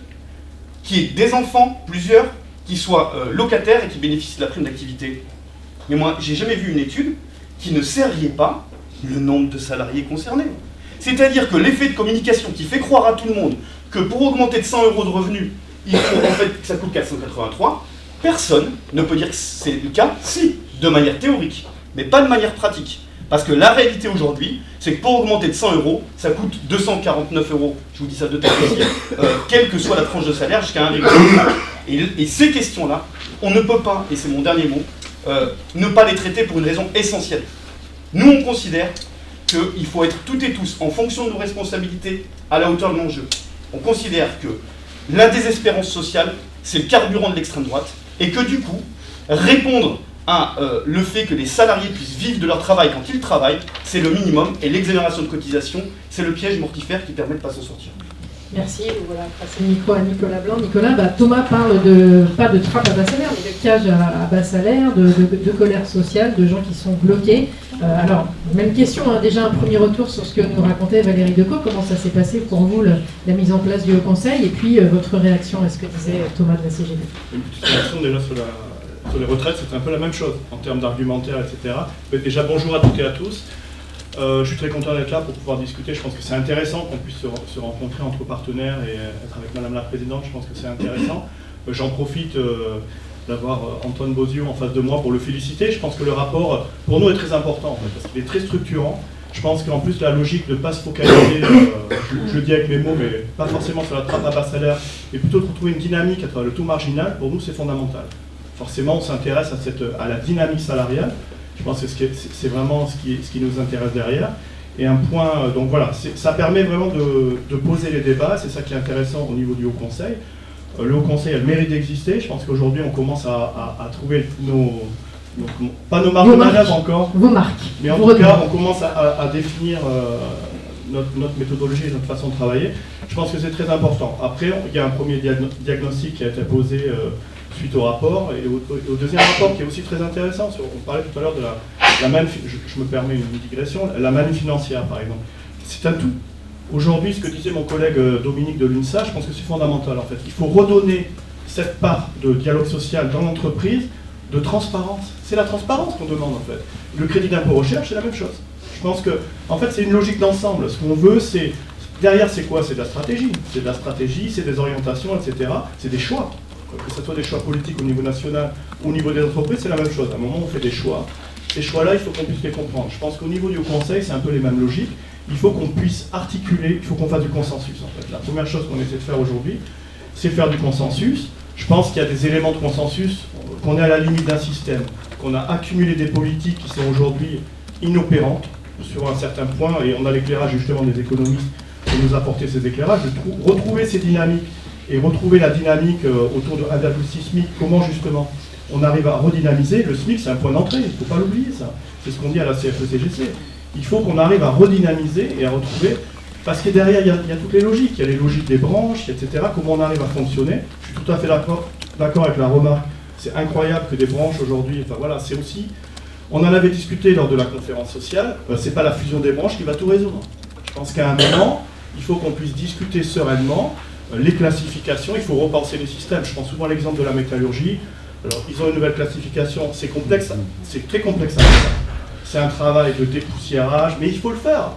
qui ait des enfants, plusieurs, qui soit locataire et qui bénéficie de la prime d'activité. Mais moi, j'ai jamais vu une étude qui ne serriait pas le nombre de salariés concernés. C'est-à-dire que l'effet de communication qui fait croire à tout le monde que pour augmenter de 100 € de revenus, il faut en fait que ça coûte 483, personne ne peut dire que c'est le cas, si, de manière théorique, mais pas de manière pratique. Parce que la réalité aujourd'hui, c'est que pour augmenter de 100 €, ça coûte 249 €, je vous dis ça de tête aussi, quelle que soit la tranche de salaire, jusqu'à 1,5. Et ces questions-là, on ne peut pas, et c'est mon dernier mot, ne pas les traiter pour une raison essentielle. Nous, on considère qu'il faut être toutes et tous, en fonction de nos responsabilités, à la hauteur de l'enjeu. On considère que la désespérance sociale, c'est le carburant de l'extrême droite, et que du coup, répondre à le fait que les salariés puissent vivre de leur travail quand ils travaillent, c'est le minimum, et l'exonération de cotisation, c'est le piège mortifère qui permet de ne pas s'en sortir. Merci, voilà, passer le micro à Nicolas Blanc. Nicolas, Thomas parle pas de trappe à bas salaire, mais de cage à bas salaire, de colère sociale, de gens qui sont bloqués. Alors, même question, déjà un premier retour sur ce que nous racontait Valérie Decaux, comment ça s'est passé pour vous, la mise en place du Haut Conseil, et puis votre réaction à ce que disait Thomas de la CGT. Une petite réaction déjà sur les retraites, c'est un peu la même chose, en termes d'argumentaire, etc. Mais déjà, bonjour à toutes et à tous. Je suis très content d'être là pour pouvoir discuter. Je pense que c'est intéressant qu'on puisse se rencontrer entre partenaires et être avec Madame la Présidente. Je pense que c'est intéressant. J'en profite d'avoir Antoine Boziou en face de moi pour le féliciter. Je pense que le rapport, pour nous, est très important, en fait, parce qu'il est très structurant. Je pense qu'en plus, la logique de ne pas se focaliser, je le dis avec mes mots, mais pas forcément sur la trappe à bas salaire, et plutôt de retrouver une dynamique à travers le taux marginal, pour nous, c'est fondamental. Forcément, on s'intéresse à la dynamique salariale. Je pense que c'est vraiment ce qui nous intéresse derrière. Et un point, donc voilà, ça permet vraiment de poser les débats, c'est ça qui est intéressant au niveau du Haut Conseil. Le Haut Conseil a le mérite d'exister. Je pense qu'aujourd'hui, on commence à trouver pas nos marques de manœuvre encore, vos marques. Mais en tout cas, on commence à définir notre méthodologie et notre façon de travailler. Je pense que c'est très important. Après, il y a un premier diagnostic qui a été posé suite au rapport, et au deuxième rapport qui est aussi très intéressant. On parlait tout à l'heure de la manne, je me permets une digression, la manne financière par exemple. C'est un tout. Aujourd'hui, ce que disait mon collègue Dominique de l'UNSA, je pense que c'est fondamental en fait. Il faut redonner cette part de dialogue social dans l'entreprise, de transparence. C'est la transparence qu'on demande en fait. Le crédit d'impôt recherche, c'est la même chose. Je pense que, en fait, c'est une logique d'ensemble. Ce qu'on veut, c'est... Derrière, c'est quoi? C'est de la stratégie. C'est de la stratégie, c'est des orientations, etc. C'est des choix. Que ce soit des choix politiques au niveau national ou au niveau des entreprises, c'est la même chose. À un moment, on fait des choix. Ces choix-là, il faut qu'on puisse les comprendre. Je pense qu'au niveau du Haut Conseil, c'est un peu les mêmes logiques. Il faut qu'on puisse articuler, il faut qu'on fasse du consensus, en fait. La première chose qu'on essaie de faire aujourd'hui, c'est faire du consensus. Je pense qu'il y a des éléments de consensus, qu'on est à la limite d'un système, qu'on a accumulé des politiques qui sont aujourd'hui inopérantes sur un certain point, et on a l'éclairage justement des économistes pour nous apporter ces éclairages, de retrouver ces dynamiques et retrouver la dynamique autour de 1,6 SMIC, comment justement on arrive à redynamiser. Le SMIC, c'est un point d'entrée, il ne faut pas l'oublier ça. C'est ce qu'on dit à la CFE-CGC. Il faut qu'on arrive à redynamiser et à retrouver, parce que derrière, il y a toutes les logiques. Il y a les logiques des branches, etc. Comment on arrive à fonctionner. Je suis tout à fait d'accord avec la remarque. C'est incroyable que des branches aujourd'hui, enfin voilà, c'est aussi... On en avait discuté lors de la conférence sociale, c'est pas la fusion des branches qui va tout résoudre. Je pense qu'à un moment, il faut qu'on puisse discuter sereinement les classifications, il faut repenser les systèmes. Je prends souvent l'exemple de la métallurgie. Alors, ils ont une nouvelle classification, c'est complexe, c'est très complexe à faire. C'est un travail de dépoussiérage, mais il faut le faire.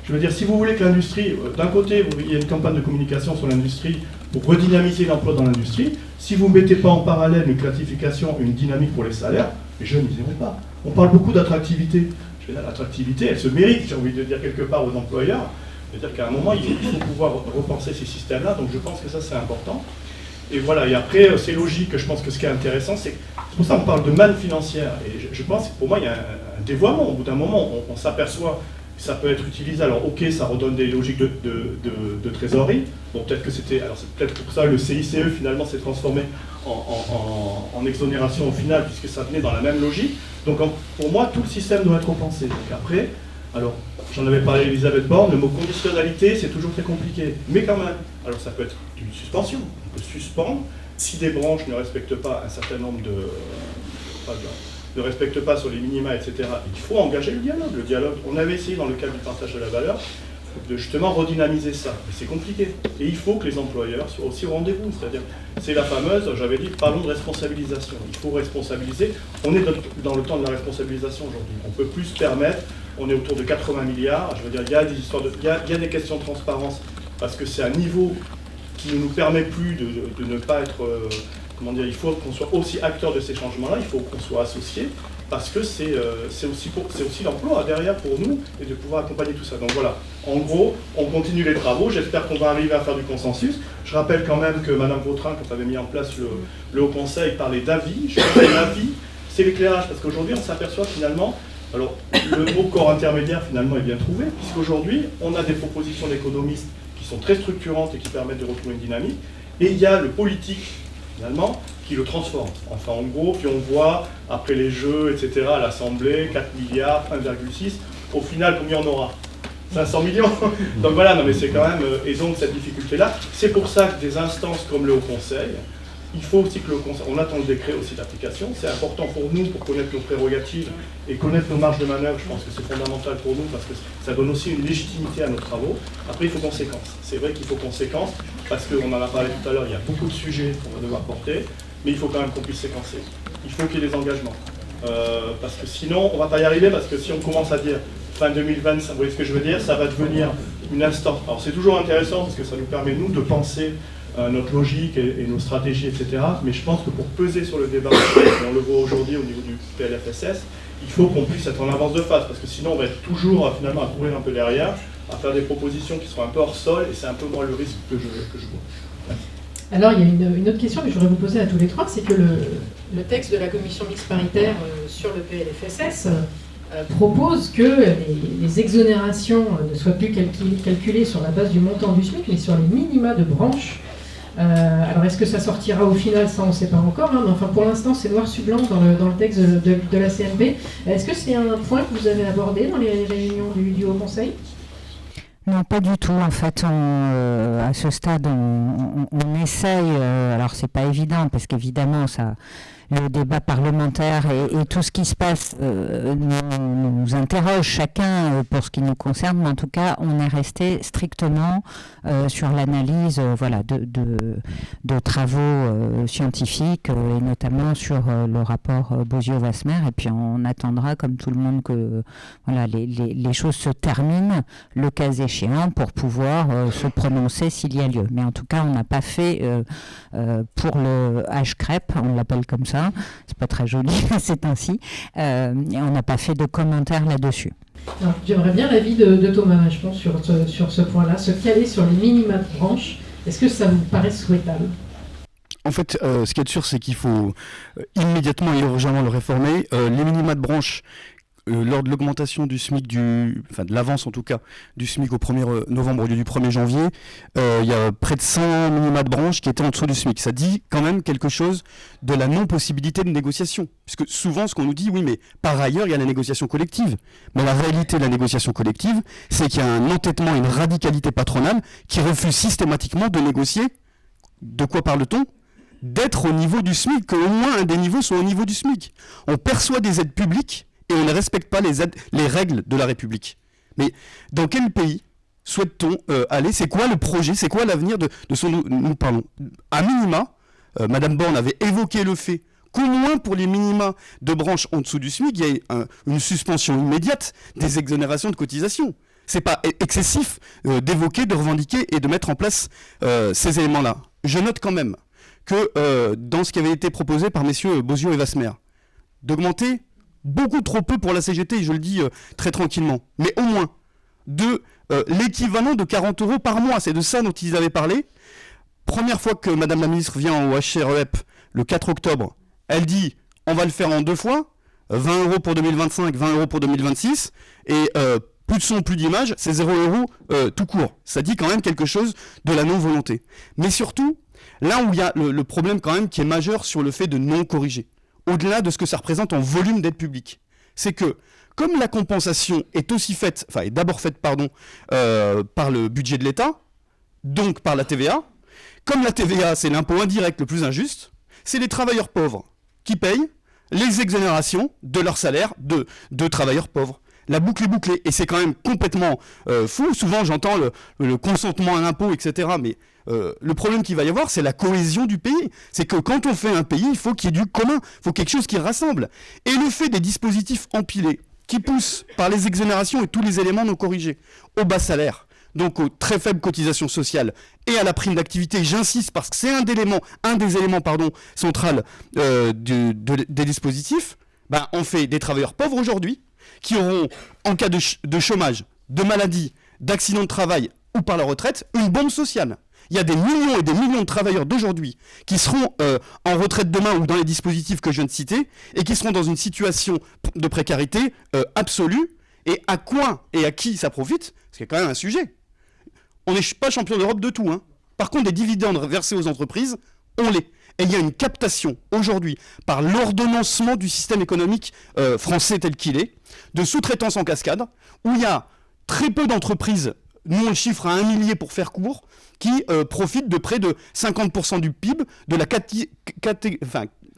Je veux dire, si vous voulez que l'industrie, d'un côté, il y a une campagne de communication sur l'industrie pour redynamiser l'emploi dans l'industrie, si vous ne mettez pas en parallèle une classification, une dynamique pour les salaires, les jeunes, ils n'iront pas. On parle beaucoup d'attractivité. Je veux dire, l'attractivité, elle se mérite, j'ai envie de dire quelque part aux employeurs. C'est-à-dire qu'à un moment, il faut pouvoir repenser ces systèmes-là, donc je pense que ça, c'est important. Et voilà, et après, c'est logique, je pense que ce qui est intéressant, c'est pour ça qu'on parle de manne financière. Et je pense que pour moi, il y a un dévoiement. Au bout d'un moment, on s'aperçoit que ça peut être utilisé. Alors, ok, ça redonne des logiques de trésorerie. Bon, peut-être que c'était. Alors, c'est peut-être pour ça que le CICE, finalement, s'est transformé en exonération au final, puisque ça venait dans la même logique. Donc, pour moi, tout le système doit être repensé. Donc, après, alors, j'en avais parlé à Elisabeth Borne, le mot conditionnalité, c'est toujours très compliqué. Mais quand même, alors ça peut être une suspension. On peut suspendre si des branches ne respectent pas un certain nombre ne respectent pas sur les minima, etc. Il faut engager le dialogue. Le dialogue, on avait essayé dans le cadre du partage de la valeur de justement redynamiser ça. Mais c'est compliqué. Et il faut que les employeurs soient aussi au rendez-vous. C'est-à-dire, c'est la fameuse, j'avais dit, parlons de responsabilisation. Il faut responsabiliser. On est dans le temps de la responsabilisation aujourd'hui. On ne peut plus se permettre. On est autour de 80 milliards. Je veux dire, il y a des histoires il y a des questions de transparence parce que c'est un niveau qui ne nous permet plus de ne pas être... comment dire, il faut qu'on soit aussi acteur de ces changements-là, il faut qu'on soit associé, parce que c'est aussi l'emploi derrière pour nous, et de pouvoir accompagner tout ça. Donc voilà, en gros, on continue les travaux, j'espère qu'on va arriver à faire du consensus. Je rappelle quand même que Mme Vautrin, quand elle avait mis en place le Haut Conseil, parlait d'avis. Je pense que l'avis, c'est l'éclairage, parce qu'aujourd'hui, on s'aperçoit finalement... Alors, le mot corps intermédiaire, finalement, est bien trouvé, puisqu'aujourd'hui, on a des propositions d'économistes qui sont très structurantes et qui permettent de retrouver une dynamique, et il y a le politique, finalement, qui le transforme. Enfin, en gros, puis on voit, après les jeux, etc., à l'Assemblée, 4 milliards, 1,6, au final, combien on aura 500 millions. Donc voilà, non mais c'est quand même... Et donc, cette difficulté-là, c'est pour ça que des instances comme le Haut Conseil, il faut aussi que le Conseil... On attend le décret aussi d'application. C'est important pour nous, pour connaître nos prérogatives et connaître nos marges de manœuvre. Je pense que c'est fondamental pour nous parce que ça donne aussi une légitimité à nos travaux. Après, il faut conséquence. C'est vrai qu'il faut conséquence parce qu'on en a parlé tout à l'heure, il y a beaucoup de sujets qu'on va devoir porter, mais il faut quand même qu'on puisse séquencer. Il faut qu'il y ait des engagements. Parce que sinon, on ne va pas y arriver parce que si on commence à dire fin 2020, vous voyez ce que je veux dire, ça va devenir une instance. Alors c'est toujours intéressant parce que ça nous permet, nous, de penser notre logique et nos stratégies, etc. Mais je pense que pour peser sur le débat, et on le voit aujourd'hui au niveau du PLFSS, il faut qu'on puisse être en avance de phase, parce que sinon on va être toujours finalement à courir un peu derrière, à faire des propositions qui seront un peu hors sol, et c'est un peu moi le risque que je vois. Merci. Alors il y a une autre question que je voudrais vous poser à tous les trois, c'est que le texte de la commission mixte paritaire sur le PLFSS propose que les exonérations ne soient plus calculées sur la base du montant du SMIC, mais sur les minima de branche. Alors est-ce que ça sortira au final, ça on ne sait pas encore, hein, mais enfin pour l'instant c'est noir sur blanc dans le texte de la CMP. Est-ce que c'est un point que vous avez abordé dans les réunions du Haut Conseil ? Non, pas du tout. En fait, à ce stade, on essaye. Alors, c'est pas évident parce qu'évidemment, le débat parlementaire et tout ce qui se passe nous interroge chacun pour ce qui nous concerne. Mais en tout cas, on est resté strictement sur l'analyse, de travaux scientifiques et notamment sur le rapport Bozio-Wasmer. Et puis, on attendra, comme tout le monde, que les choses se terminent, le cas échéant, pour pouvoir se prononcer s'il y a lieu. Mais en tout cas, on n'a pas fait pour le H-CREP, on l'appelle comme ça. C'est pas très joli, c'est ainsi. Et on n'a pas fait de commentaires là-dessus. Alors, j'aimerais bien l'avis de Thomas Machemont sur ce point-là, se caler sur les minima de branche. Est-ce que ça vous paraît souhaitable ? En fait, ce qui est sûr, c'est qu'il faut immédiatement et urgemment le réformer. Les minima de branche, lors de l'augmentation du SMIC, de l'avance en tout cas, du SMIC au 1er novembre au lieu du 1er janvier, il y a près de 100 minima de branche qui étaient en dessous du SMIC. Ça dit quand même quelque chose de la non-possibilité de négociation. Puisque souvent, ce qu'on nous dit, oui, mais par ailleurs, il y a la négociation collective. Mais la réalité de la négociation collective, c'est qu'il y a un entêtement et une radicalité patronale qui refuse systématiquement de négocier. De quoi parle-t-on ? D'être au niveau du SMIC, qu'au moins un des niveaux soit au niveau du SMIC. On perçoit des aides publiques et on ne respecte pas les règles de la République. Mais dans quel pays souhaite-t-on aller ? C'est quoi le projet ? C'est quoi l'avenir de ce dont nous parlons ? À minima, Madame Borne avait évoqué le fait qu'au moins pour les minima de branche en dessous du SMIC, il y ait une suspension immédiate des exonérations de cotisations. C'est pas excessif d'évoquer, de revendiquer et de mettre en place ces éléments-là. Je note quand même que dans ce qui avait été proposé par messieurs Bozio et Wasmer, d'augmenter beaucoup trop peu pour la CGT, je le dis très tranquillement, mais au moins de l'équivalent de 40 € par mois. C'est de ça dont ils avaient parlé. Première fois que Madame la Ministre vient au HCREP le 4 octobre, elle dit on va le faire en 2 fois, 20 € pour 2025, 20 € pour 2026, et plus de son, plus d'image, c'est 0 € tout court. Ça dit quand même quelque chose de la non-volonté. Mais surtout, là où il y a le problème quand même qui est majeur sur le fait de non corriger, au-delà de ce que ça représente en volume d'aide publique, c'est que comme la compensation est aussi faite, est d'abord faite par le budget de l'État, donc par la TVA, comme la TVA c'est l'impôt indirect le plus injuste, c'est les travailleurs pauvres qui payent les exonérations de leur salaire de travailleurs pauvres. La boucle est bouclée, et c'est quand même complètement fou. Souvent j'entends le consentement à l'impôt, etc. Mais le problème qu'il va y avoir, c'est la cohésion du pays. C'est que quand on fait un pays, il faut qu'il y ait du commun, il faut quelque chose qui rassemble. Et le fait des dispositifs empilés, qui poussent par les exonérations et tous les éléments non corrigés, au bas salaire, donc aux très faibles cotisations sociales, et à la prime d'activité, j'insiste, parce que c'est un des éléments central des dispositifs, on fait des travailleurs pauvres aujourd'hui, qui auront, en cas de chômage, de maladie, d'accident de travail ou par la retraite, une bombe sociale. Il y a des millions et des millions de travailleurs d'aujourd'hui qui seront en retraite demain ou dans les dispositifs que je viens de citer et qui seront dans une situation de précarité absolue. Et à quoi et à qui ça profite ? C'est quand même un sujet. On n'est pas champion d'Europe de tout. Par contre, des dividendes versés aux entreprises, on l'est. Et il y a une captation aujourd'hui par l'ordonnancement du système économique français tel qu'il est, de sous-traitance en cascade, où il y a très peu d'entreprises, nous on le chiffre à 1 millier pour faire court, qui profitent de près de 50% du PIB, de la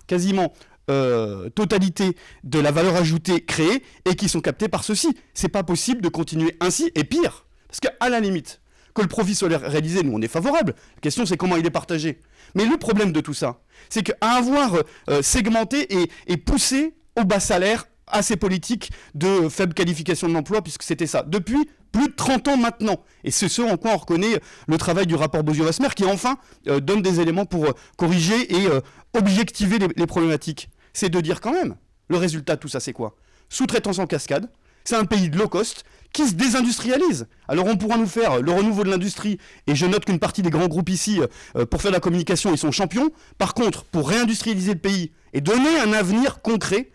quasiment totalité de la valeur ajoutée créée, et qui sont captées par ceci. C'est pas possible de continuer ainsi, et pire, parce qu'à la limite, que le profit soit réalisé, nous on est favorable. La question c'est comment il est partagé. Mais le problème de tout ça, c'est qu'à avoir segmenté et poussé au bas salaire à ces politiques de faible qualification de l'emploi, puisque c'était ça, depuis plus de 30 ans maintenant. Et c'est ce en quoi on reconnaît le travail du rapport Bozio-Wasmer, qui enfin donne des éléments pour corriger et objectiver les problématiques. C'est de dire quand même, le résultat de tout ça c'est quoi ? Sous-traitance en cascade, c'est un pays de low cost, qui se désindustrialise. Alors on pourra nous faire le renouveau de l'industrie, et je note qu'une partie des grands groupes ici, pour faire de la communication, ils sont champions. Par contre, pour réindustrialiser le pays et donner un avenir concret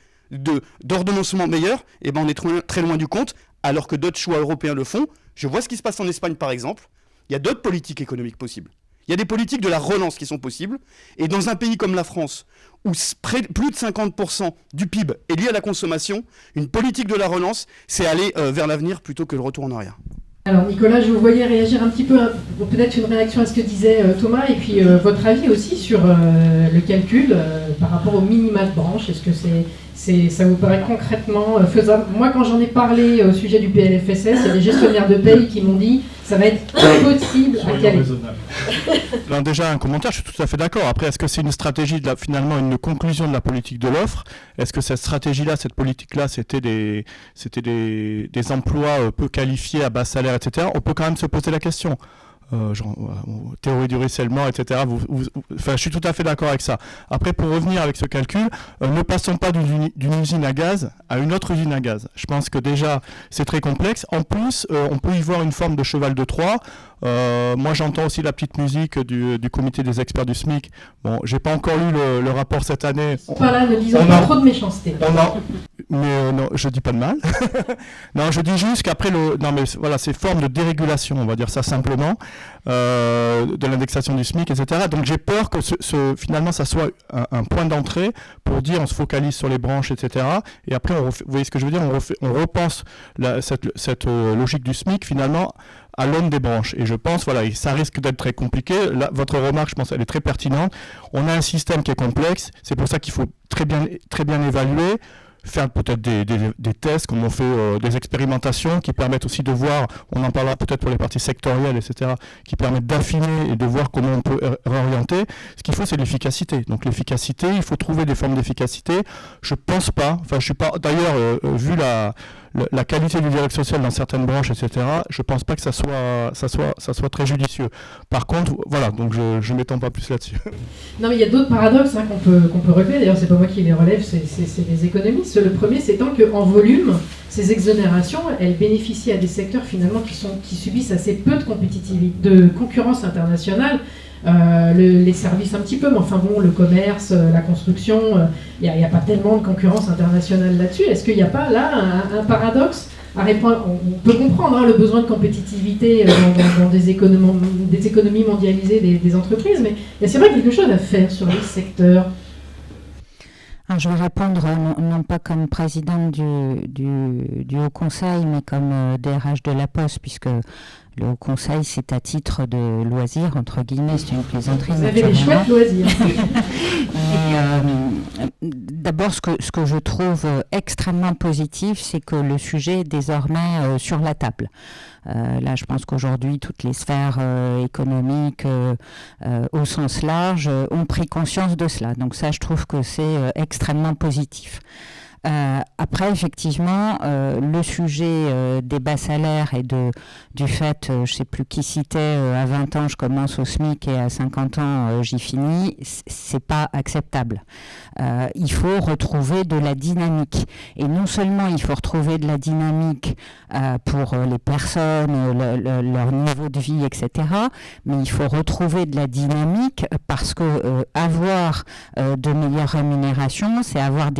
d'ordonnancement meilleur, on est très loin du compte, alors que d'autres choix européens le font. Je vois ce qui se passe en Espagne par exemple. Il y a d'autres politiques économiques possibles. Il y a des politiques de la relance qui sont possibles, et dans un pays comme la France, où plus de 50% du PIB est lié à la consommation, une politique de la relance, c'est aller vers l'avenir plutôt que le retour en arrière. Alors Nicolas, je vous voyais réagir un petit peu, peut-être une réaction à ce que disait Thomas, et puis votre avis aussi sur le calcul par rapport au minima de branche. Est-ce que ça vous paraît concrètement faisable? Moi, quand j'en ai parlé au sujet du PLFSS, il y a des gestionnaires de paye qui m'ont dit ça va être impossible à caler. Non, déjà, un commentaire, je suis tout à fait d'accord. Après, est-ce que c'est une stratégie, finalement, une conclusion de la politique de l'offre? Est-ce que cette stratégie-là, cette politique-là, c'était des emplois peu qualifiés à bas salaire, etc. On peut quand même se poser la question. Théorie du ruissellement, etc. Enfin, je suis tout à fait d'accord avec ça. Après, pour revenir avec ce calcul, ne passons pas d'une usine à gaz à une autre usine à gaz. Je pense que déjà, c'est très complexe. En plus, on peut y voir une forme de cheval de Troie. Moi, j'entends aussi la petite musique du comité des experts du SMIC. Bon, j'ai pas encore lu le rapport cette année. Voilà, ne disons pas trop de méchanceté. Mais non, je dis pas de mal. Non, je dis juste qu'après voilà, ces formes de dérégulation, on va dire ça simplement, de l'indexation du SMIC, etc. Donc j'ai peur que finalement ça soit un point d'entrée pour dire on se focalise sur les branches, etc. Et après, vous voyez ce que je veux dire, on repense cette logique du SMIC finalement à l'aune des branches. Et je pense, voilà, et ça risque d'être très compliqué. Là, votre remarque, je pense, elle est très pertinente. On a un système qui est complexe. C'est pour ça qu'il faut très bien évaluer, faire peut-être des tests, comme on fait des expérimentations qui permettent aussi de voir, on en parlera peut-être pour les parties sectorielles, etc., qui permettent d'affiner et de voir comment on peut réorienter. Ce qu'il faut, c'est l'efficacité. Donc l'efficacité, il faut trouver des formes d'efficacité. Je pense pas, enfin je suis pas, d'ailleurs, vu la qualité du dialogue social dans certaines branches, etc., je pense pas que ça soit très judicieux. Par contre, voilà, donc je m'étends pas plus là-dessus. Non, mais il y a d'autres paradoxes qu'on peut relever. D'ailleurs, c'est pas moi qui les relève, c'est les économistes. Le premier, c'est tant qu'en volume, ces exonérations, elles bénéficient à des secteurs finalement qui subissent assez peu de concurrence internationale. Les services un petit peu, mais enfin bon, le commerce, la construction, il n'y a pas tellement de concurrence internationale là-dessus. Est-ce qu'il n'y a pas là un paradoxe à répondre? On peut comprendre le besoin de compétitivité dans des économies mondialisées des entreprises, mais il y a c'est vrai quelque chose à faire sur les secteurs. Alors, je vais répondre non pas comme présidente du Haut Conseil, mais comme DRH de la Poste, puisque le Haut Conseil, c'est à titre de loisir, entre guillemets, c'est une plaisanterie. Vous avez des chouettes loisirs. D'abord, ce que je trouve extrêmement positif, c'est que le sujet est désormais sur la table. Là, je pense qu'aujourd'hui, toutes les sphères économiques, au sens large, ont pris conscience de cela. Donc ça, je trouve que c'est extrêmement positif. Après, effectivement, le sujet des bas salaires et du fait, je ne sais plus qui citait, à 20 ans, je commence au SMIC et à 50 ans, j'y finis, c'est pas acceptable. Il faut retrouver de la dynamique. Et non seulement il faut retrouver de la dynamique pour les personnes, leur niveau de vie, etc., mais il faut retrouver de la dynamique parce que avoir de meilleures rémunérations, c'est avoir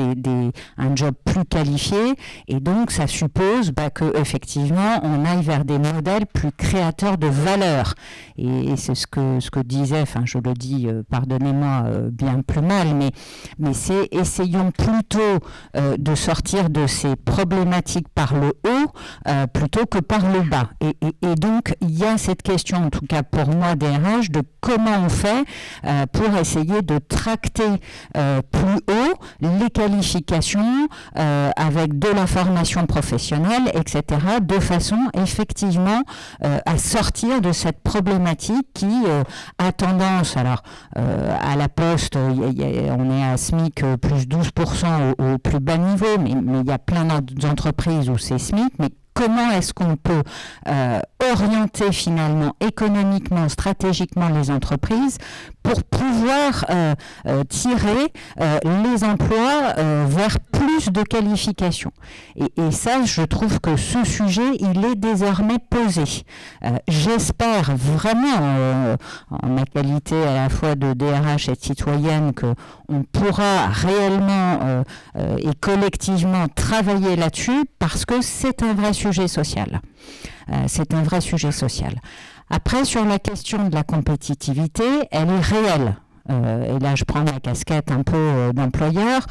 un job plus qualifié, et donc ça suppose que effectivement on aille vers des modèles plus créateurs de valeur. Et c'est ce que disait, enfin je le dis, pardonnez-moi, bien plus mal, mais c'est essayons plutôt de sortir de ces problématiques par le haut plutôt que par le bas. Et donc il y a cette question, en tout cas pour moi DRH, de comment on fait pour essayer de tracter plus haut les qualifications avec de la formation professionnelle, etc., de façon effectivement à sortir de cette problématique qui a tendance, alors à la Poste, on est à SMIC plus 12% au plus bas niveau, mais il y a plein d'entreprises où c'est SMIC, mais comment est-ce qu'on peut orienter finalement économiquement, stratégiquement les entreprises pour pouvoir tirer les emplois vers plus de qualifications. Et ça, je trouve que ce sujet, il est désormais posé. J'espère vraiment, en ma qualité à la fois de DRH et de citoyenne, qu'on pourra réellement et collectivement travailler là-dessus parce que c'est un vrai sujet social. C'est un vrai sujet social. Après, sur la question de la compétitivité, elle est réelle. Et là, je prends ma casquette un peu d'employeur.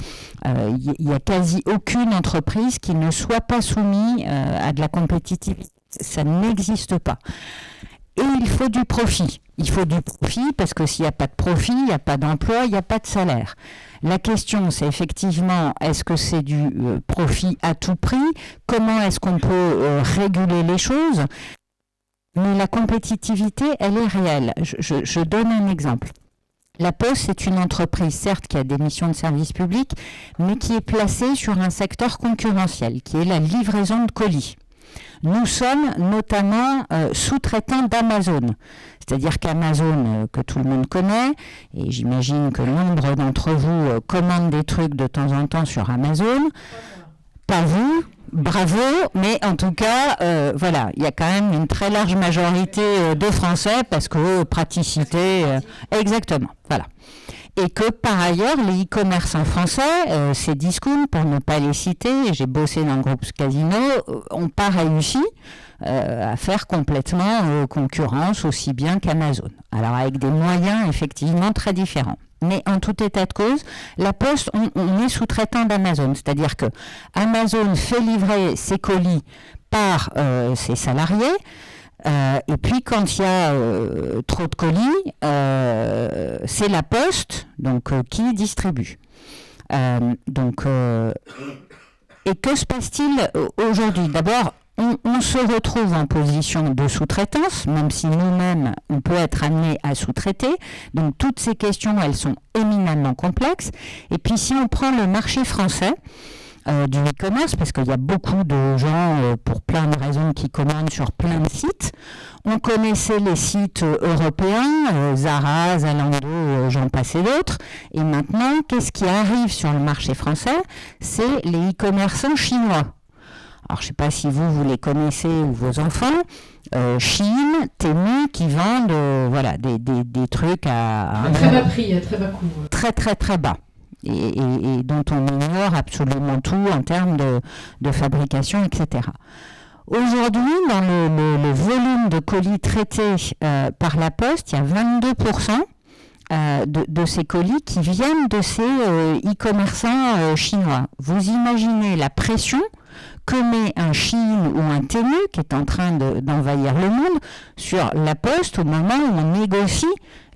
Il n'y a quasi aucune entreprise qui ne soit pas soumise à de la compétitivité Ça n'existe pas. Et il faut du profit. Il faut du profit parce que s'il n'y a pas de profit, il n'y a pas d'emploi, il n'y a pas de salaire. La question, c'est effectivement, est-ce que c'est du profit à tout prix? Comment est-ce qu'on peut réguler les choses? Mais la compétitivité, elle est réelle. Je donne un exemple. La Poste, c'est une entreprise, certes, qui a des missions de service public, mais qui est placée sur un secteur concurrentiel, qui est la livraison de colis. Nous sommes notamment sous-traitants d'Amazon. C'est-à-dire qu'Amazon, que tout le monde connaît, et j'imagine que nombre d'entre vous commandent des trucs de temps en temps sur Amazon. Pas vous, bravo, mais en tout cas, voilà, il y a quand même une très large majorité de Français parce que praticité, exactement, voilà. Et que par ailleurs, les e-commerçants français, ces Discount, pour ne pas les citer, j'ai bossé dans le groupe Casino, n'ont pas réussi à faire complètement concurrence aussi bien qu'Amazon. Alors avec des moyens effectivement très différents. Mais en tout état de cause, la Poste, on est sous-traitant d'Amazon. C'est-à-dire que Amazon fait livrer ses colis par ses salariés. Et puis quand il y a trop de colis, c'est la Poste donc, qui distribue. Et que se passe-t-il aujourd'hui? D'abord, on se retrouve en position de sous-traitance, même si nous-mêmes, on peut être amené à sous-traiter. Donc toutes ces questions, elles sont éminemment complexes. Et puis si on prend le marché français, du e-commerce, parce qu'il y a beaucoup de gens, pour plein de raisons, qui commandent sur plein de sites. On connaissait les sites européens, Zara, Zalando, j'en passe et d'autres. Et maintenant, qu'est-ce qui arrive sur le marché français? C'est les e-commerçants chinois. Alors, je ne sais pas si vous les connaissez ou vos enfants. Chine, Temu, qui vendent voilà, des trucs à très bas prix, à très bas coût. Très, très, très bas. Et dont on ignore absolument tout en termes de fabrication, etc. Aujourd'hui, dans le volume de colis traités par la Poste, il y a 22% de ces colis qui viennent de ces e-commerçants chinois. Vous imaginez la pression que met un Chine ou un Temu, qui est en train d'envahir le monde, sur la Poste au moment où on négocie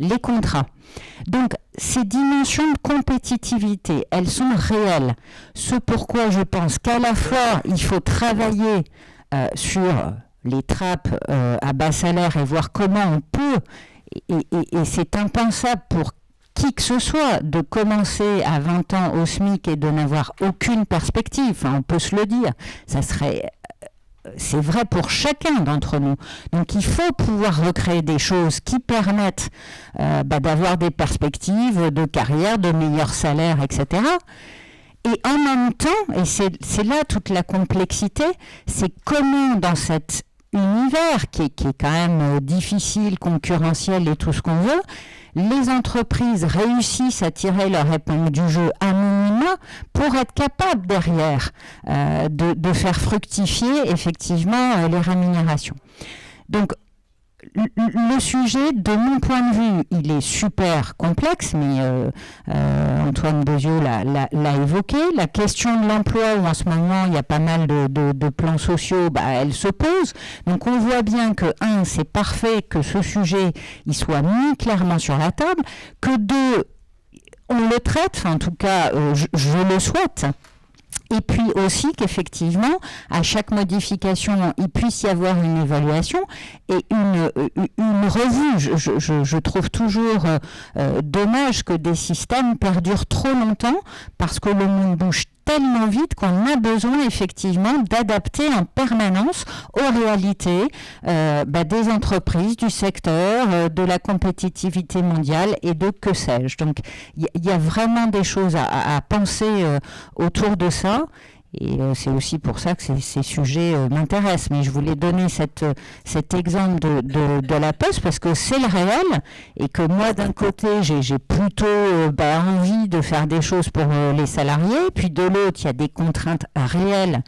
les contrats. Donc, ces dimensions de compétitivité, elles sont réelles. Ce pourquoi je pense qu'à la fois, il faut travailler sur les trappes à bas salaire et voir comment on peut, et c'est impensable pour qui que ce soit de commencer à 20 ans au SMIC et de n'avoir aucune perspective, enfin, on peut se le dire, c'est vrai pour chacun d'entre nous. Donc il faut pouvoir recréer des choses qui permettent d'avoir des perspectives de carrière, de meilleurs salaires, etc. Et en même temps, et c'est là toute la complexité, c'est comment dans cet univers qui est quand même difficile, concurrentiel et tout ce qu'on veut, les entreprises réussissent à tirer leur épingle du jeu à minima pour être capables derrière de faire fructifier effectivement les rémunérations. Donc le sujet, de mon point de vue, il est super complexe, mais Antoine Beauzieux l'a évoqué. La question de l'emploi, où en ce moment il y a pas mal de plans sociaux, elle se pose. Donc on voit bien que, un, c'est parfait que ce sujet il soit mis clairement sur la table, que deux, on le traite, en tout cas je le souhaite. Et puis aussi qu'effectivement, à chaque modification, il puisse y avoir une évaluation et une revue. Je trouve toujours dommage que des systèmes perdurent trop longtemps parce que le monde bouge tellement vite qu'on a besoin effectivement d'adapter en permanence aux réalités des entreprises, du secteur, de la compétitivité mondiale et de que sais-je. Donc il y a vraiment des choses à penser autour de ça. Et c'est aussi pour ça que ces sujets m'intéressent. Mais je voulais donner cet exemple de la Poste parce que c'est le réel et que moi, d'un côté, j'ai plutôt envie de faire des choses pour les salariés. Puis de l'autre, il y a des contraintes réelles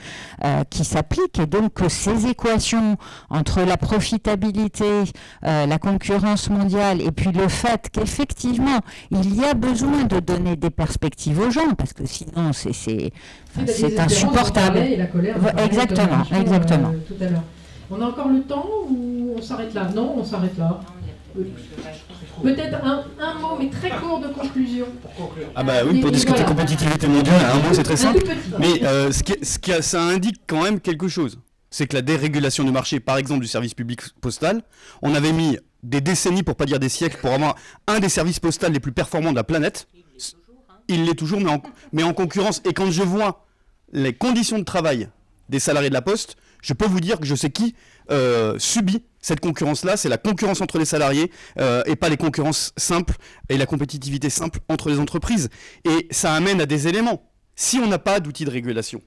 qui s'appliquent. Et donc, que ces équations entre la profitabilité, la concurrence mondiale et puis le fait qu'effectivement, il y a besoin de donner des perspectives aux gens parce que sinon, c'est insupportable. Et la colère, exactement. tout à l'heure. On a encore le temps ou on s'arrête là? Non, on s'arrête là. Peut-être un mot, mais très court de conclusion. Pour conclure. Ah bah oui, pour discuter compétitivité mondiale, un mot c'est très simple. Un tout petit. Mais ça indique quand même quelque chose. C'est que la dérégulation du marché, par exemple du service public postal, on avait mis des décennies, pour pas dire des siècles, pour avoir un des services postaux les plus performants de la planète. Il l'est toujours, mais en concurrence. Et quand je vois les conditions de travail des salariés de la Poste, je peux vous dire que je sais qui subit cette concurrence-là. C'est la concurrence entre les salariés et pas les concurrences simples et la compétitivité simple entre les entreprises. Et ça amène à des éléments. Si on n'a pas d'outils de régulation,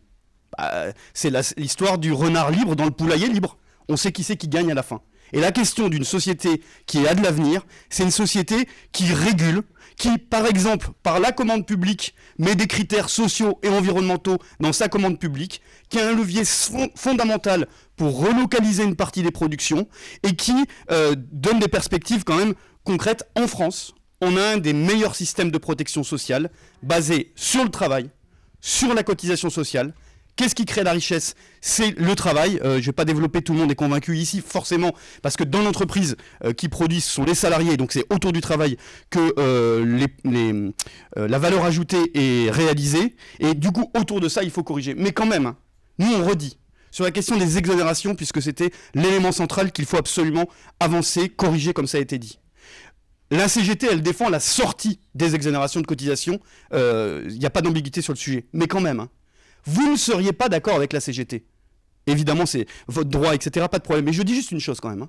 c'est l'histoire du renard libre dans le poulailler libre. On sait qui c'est qui gagne à la fin. Et la question d'une société qui a de l'avenir, c'est une société qui régule, qui, par exemple, par la commande publique, met des critères sociaux et environnementaux dans sa commande publique, qui a un levier fondamental pour relocaliser une partie des productions et qui donne des perspectives quand même concrètes. En France, on a un des meilleurs systèmes de protection sociale basé sur le travail, sur la cotisation sociale. Qu'est-ce qui crée la richesse? C'est le travail. Je ne vais pas développer, tout le monde est convaincu ici, forcément, parce que dans l'entreprise qui produit, ce sont les salariés, donc c'est autour du travail que la valeur ajoutée est réalisée. Et du coup, autour de ça, il faut corriger. Mais quand même, nous, on redit sur la question des exonérations, puisque c'était l'élément central qu'il faut absolument avancer, corriger, comme ça a été dit. La CGT, elle défend la sortie des exonérations de cotisation. Il n'y a pas d'ambiguïté sur le sujet. Mais quand même, vous ne seriez pas d'accord avec la CGT. Évidemment, c'est votre droit, etc. Pas de problème. Mais je dis juste une chose quand même.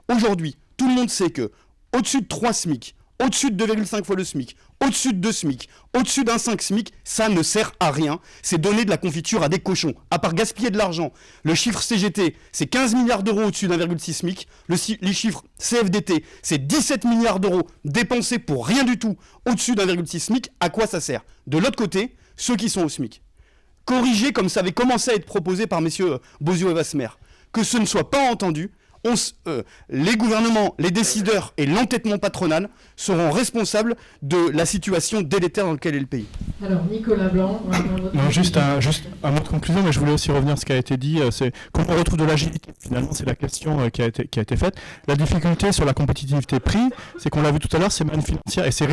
Aujourd'hui, tout le monde sait que au-dessus de 3 SMIC, au-dessus de 2,5 fois le SMIC, au-dessus de 2 SMIC, au-dessus d'un 5 SMIC, ça ne sert à rien. C'est donner de la confiture à des cochons. À part gaspiller de l'argent, le chiffre CGT, c'est 15 milliards d'euros au-dessus d'1,6 SMIC. Les chiffres CFDT, c'est 17 milliards d'euros dépensés pour rien du tout au-dessus d'1,6 SMIC. À quoi ça sert? De l'autre côté, ceux qui sont au SMIC. Corriger comme ça avait commencé à être proposé par messieurs Bozio et Vasmer, que ce ne soit pas entendu, les gouvernements, les décideurs et l'entêtement patronal seront responsables de la situation délétère dans laquelle est le pays. Alors, Nicolas Blanc... Non, juste un mot de conclusion, mais je voulais aussi revenir à ce qui a été dit. C'est comment on retrouve de l'agilité. Finalement, c'est la question qui a été faite. La difficulté sur la compétitivité prix, c'est qu'on l'a vu tout à l'heure, c'est manne financière et c'est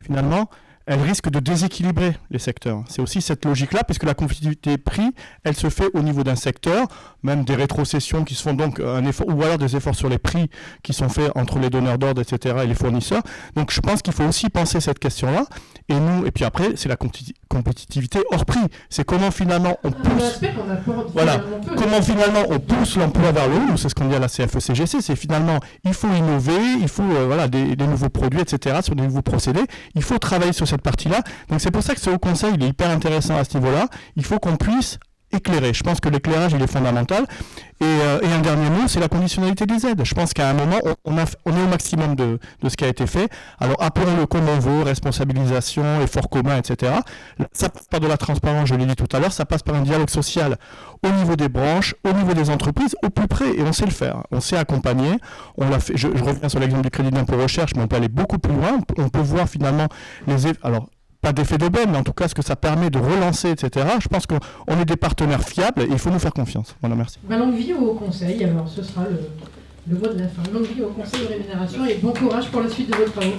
finalement... elle risque de déséquilibrer les secteurs. C'est aussi cette logique-là, puisque la compétitivité prix, elle se fait au niveau d'un secteur, même des rétrocessions qui se font donc un effort, ou alors des efforts sur les prix qui sont faits entre les donneurs d'ordre, etc., et les fournisseurs. Donc je pense qu'il faut aussi penser cette question-là. Et puis après, c'est la compétitivité hors prix. C'est comment finalement on pousse... Voilà. Comment finalement on pousse l'emploi vers le haut. C'est ce qu'on dit à la CFE-CGC. C'est finalement, il faut innover, il faut des nouveaux produits, etc., sur des nouveaux procédés. Il faut travailler sur cette partie-là. Donc c'est pour ça que ce haut conseil, il est hyper intéressant à ce niveau-là. Il faut qu'on puisse éclairer. Je pense que l'éclairage, il est fondamental. Et un dernier mot, c'est la conditionnalité des aides. Je pense qu'à un moment, on est au maximum de ce qui a été fait. Alors, appelons-le comme on veut, responsabilisation, effort commun, etc. Ça passe par de la transparence, je l'ai dit tout à l'heure, ça passe par un dialogue social au niveau des branches, au niveau des entreprises, au plus près. Et on sait le faire. On sait accompagner. On l'a fait. Je reviens sur l'exemple du crédit d'impôt recherche, mais on peut aller beaucoup plus loin. On peut voir finalement pas d'effet d'aubaine, mais en tout cas ce que ça permet de relancer, etc. Je pense qu'on est des partenaires fiables et il faut nous faire confiance. Voilà, merci. Longue vie au conseil, alors ce sera le mot de la fin. Longue vie au conseil de rémunération et bon courage pour la suite de vos travaux.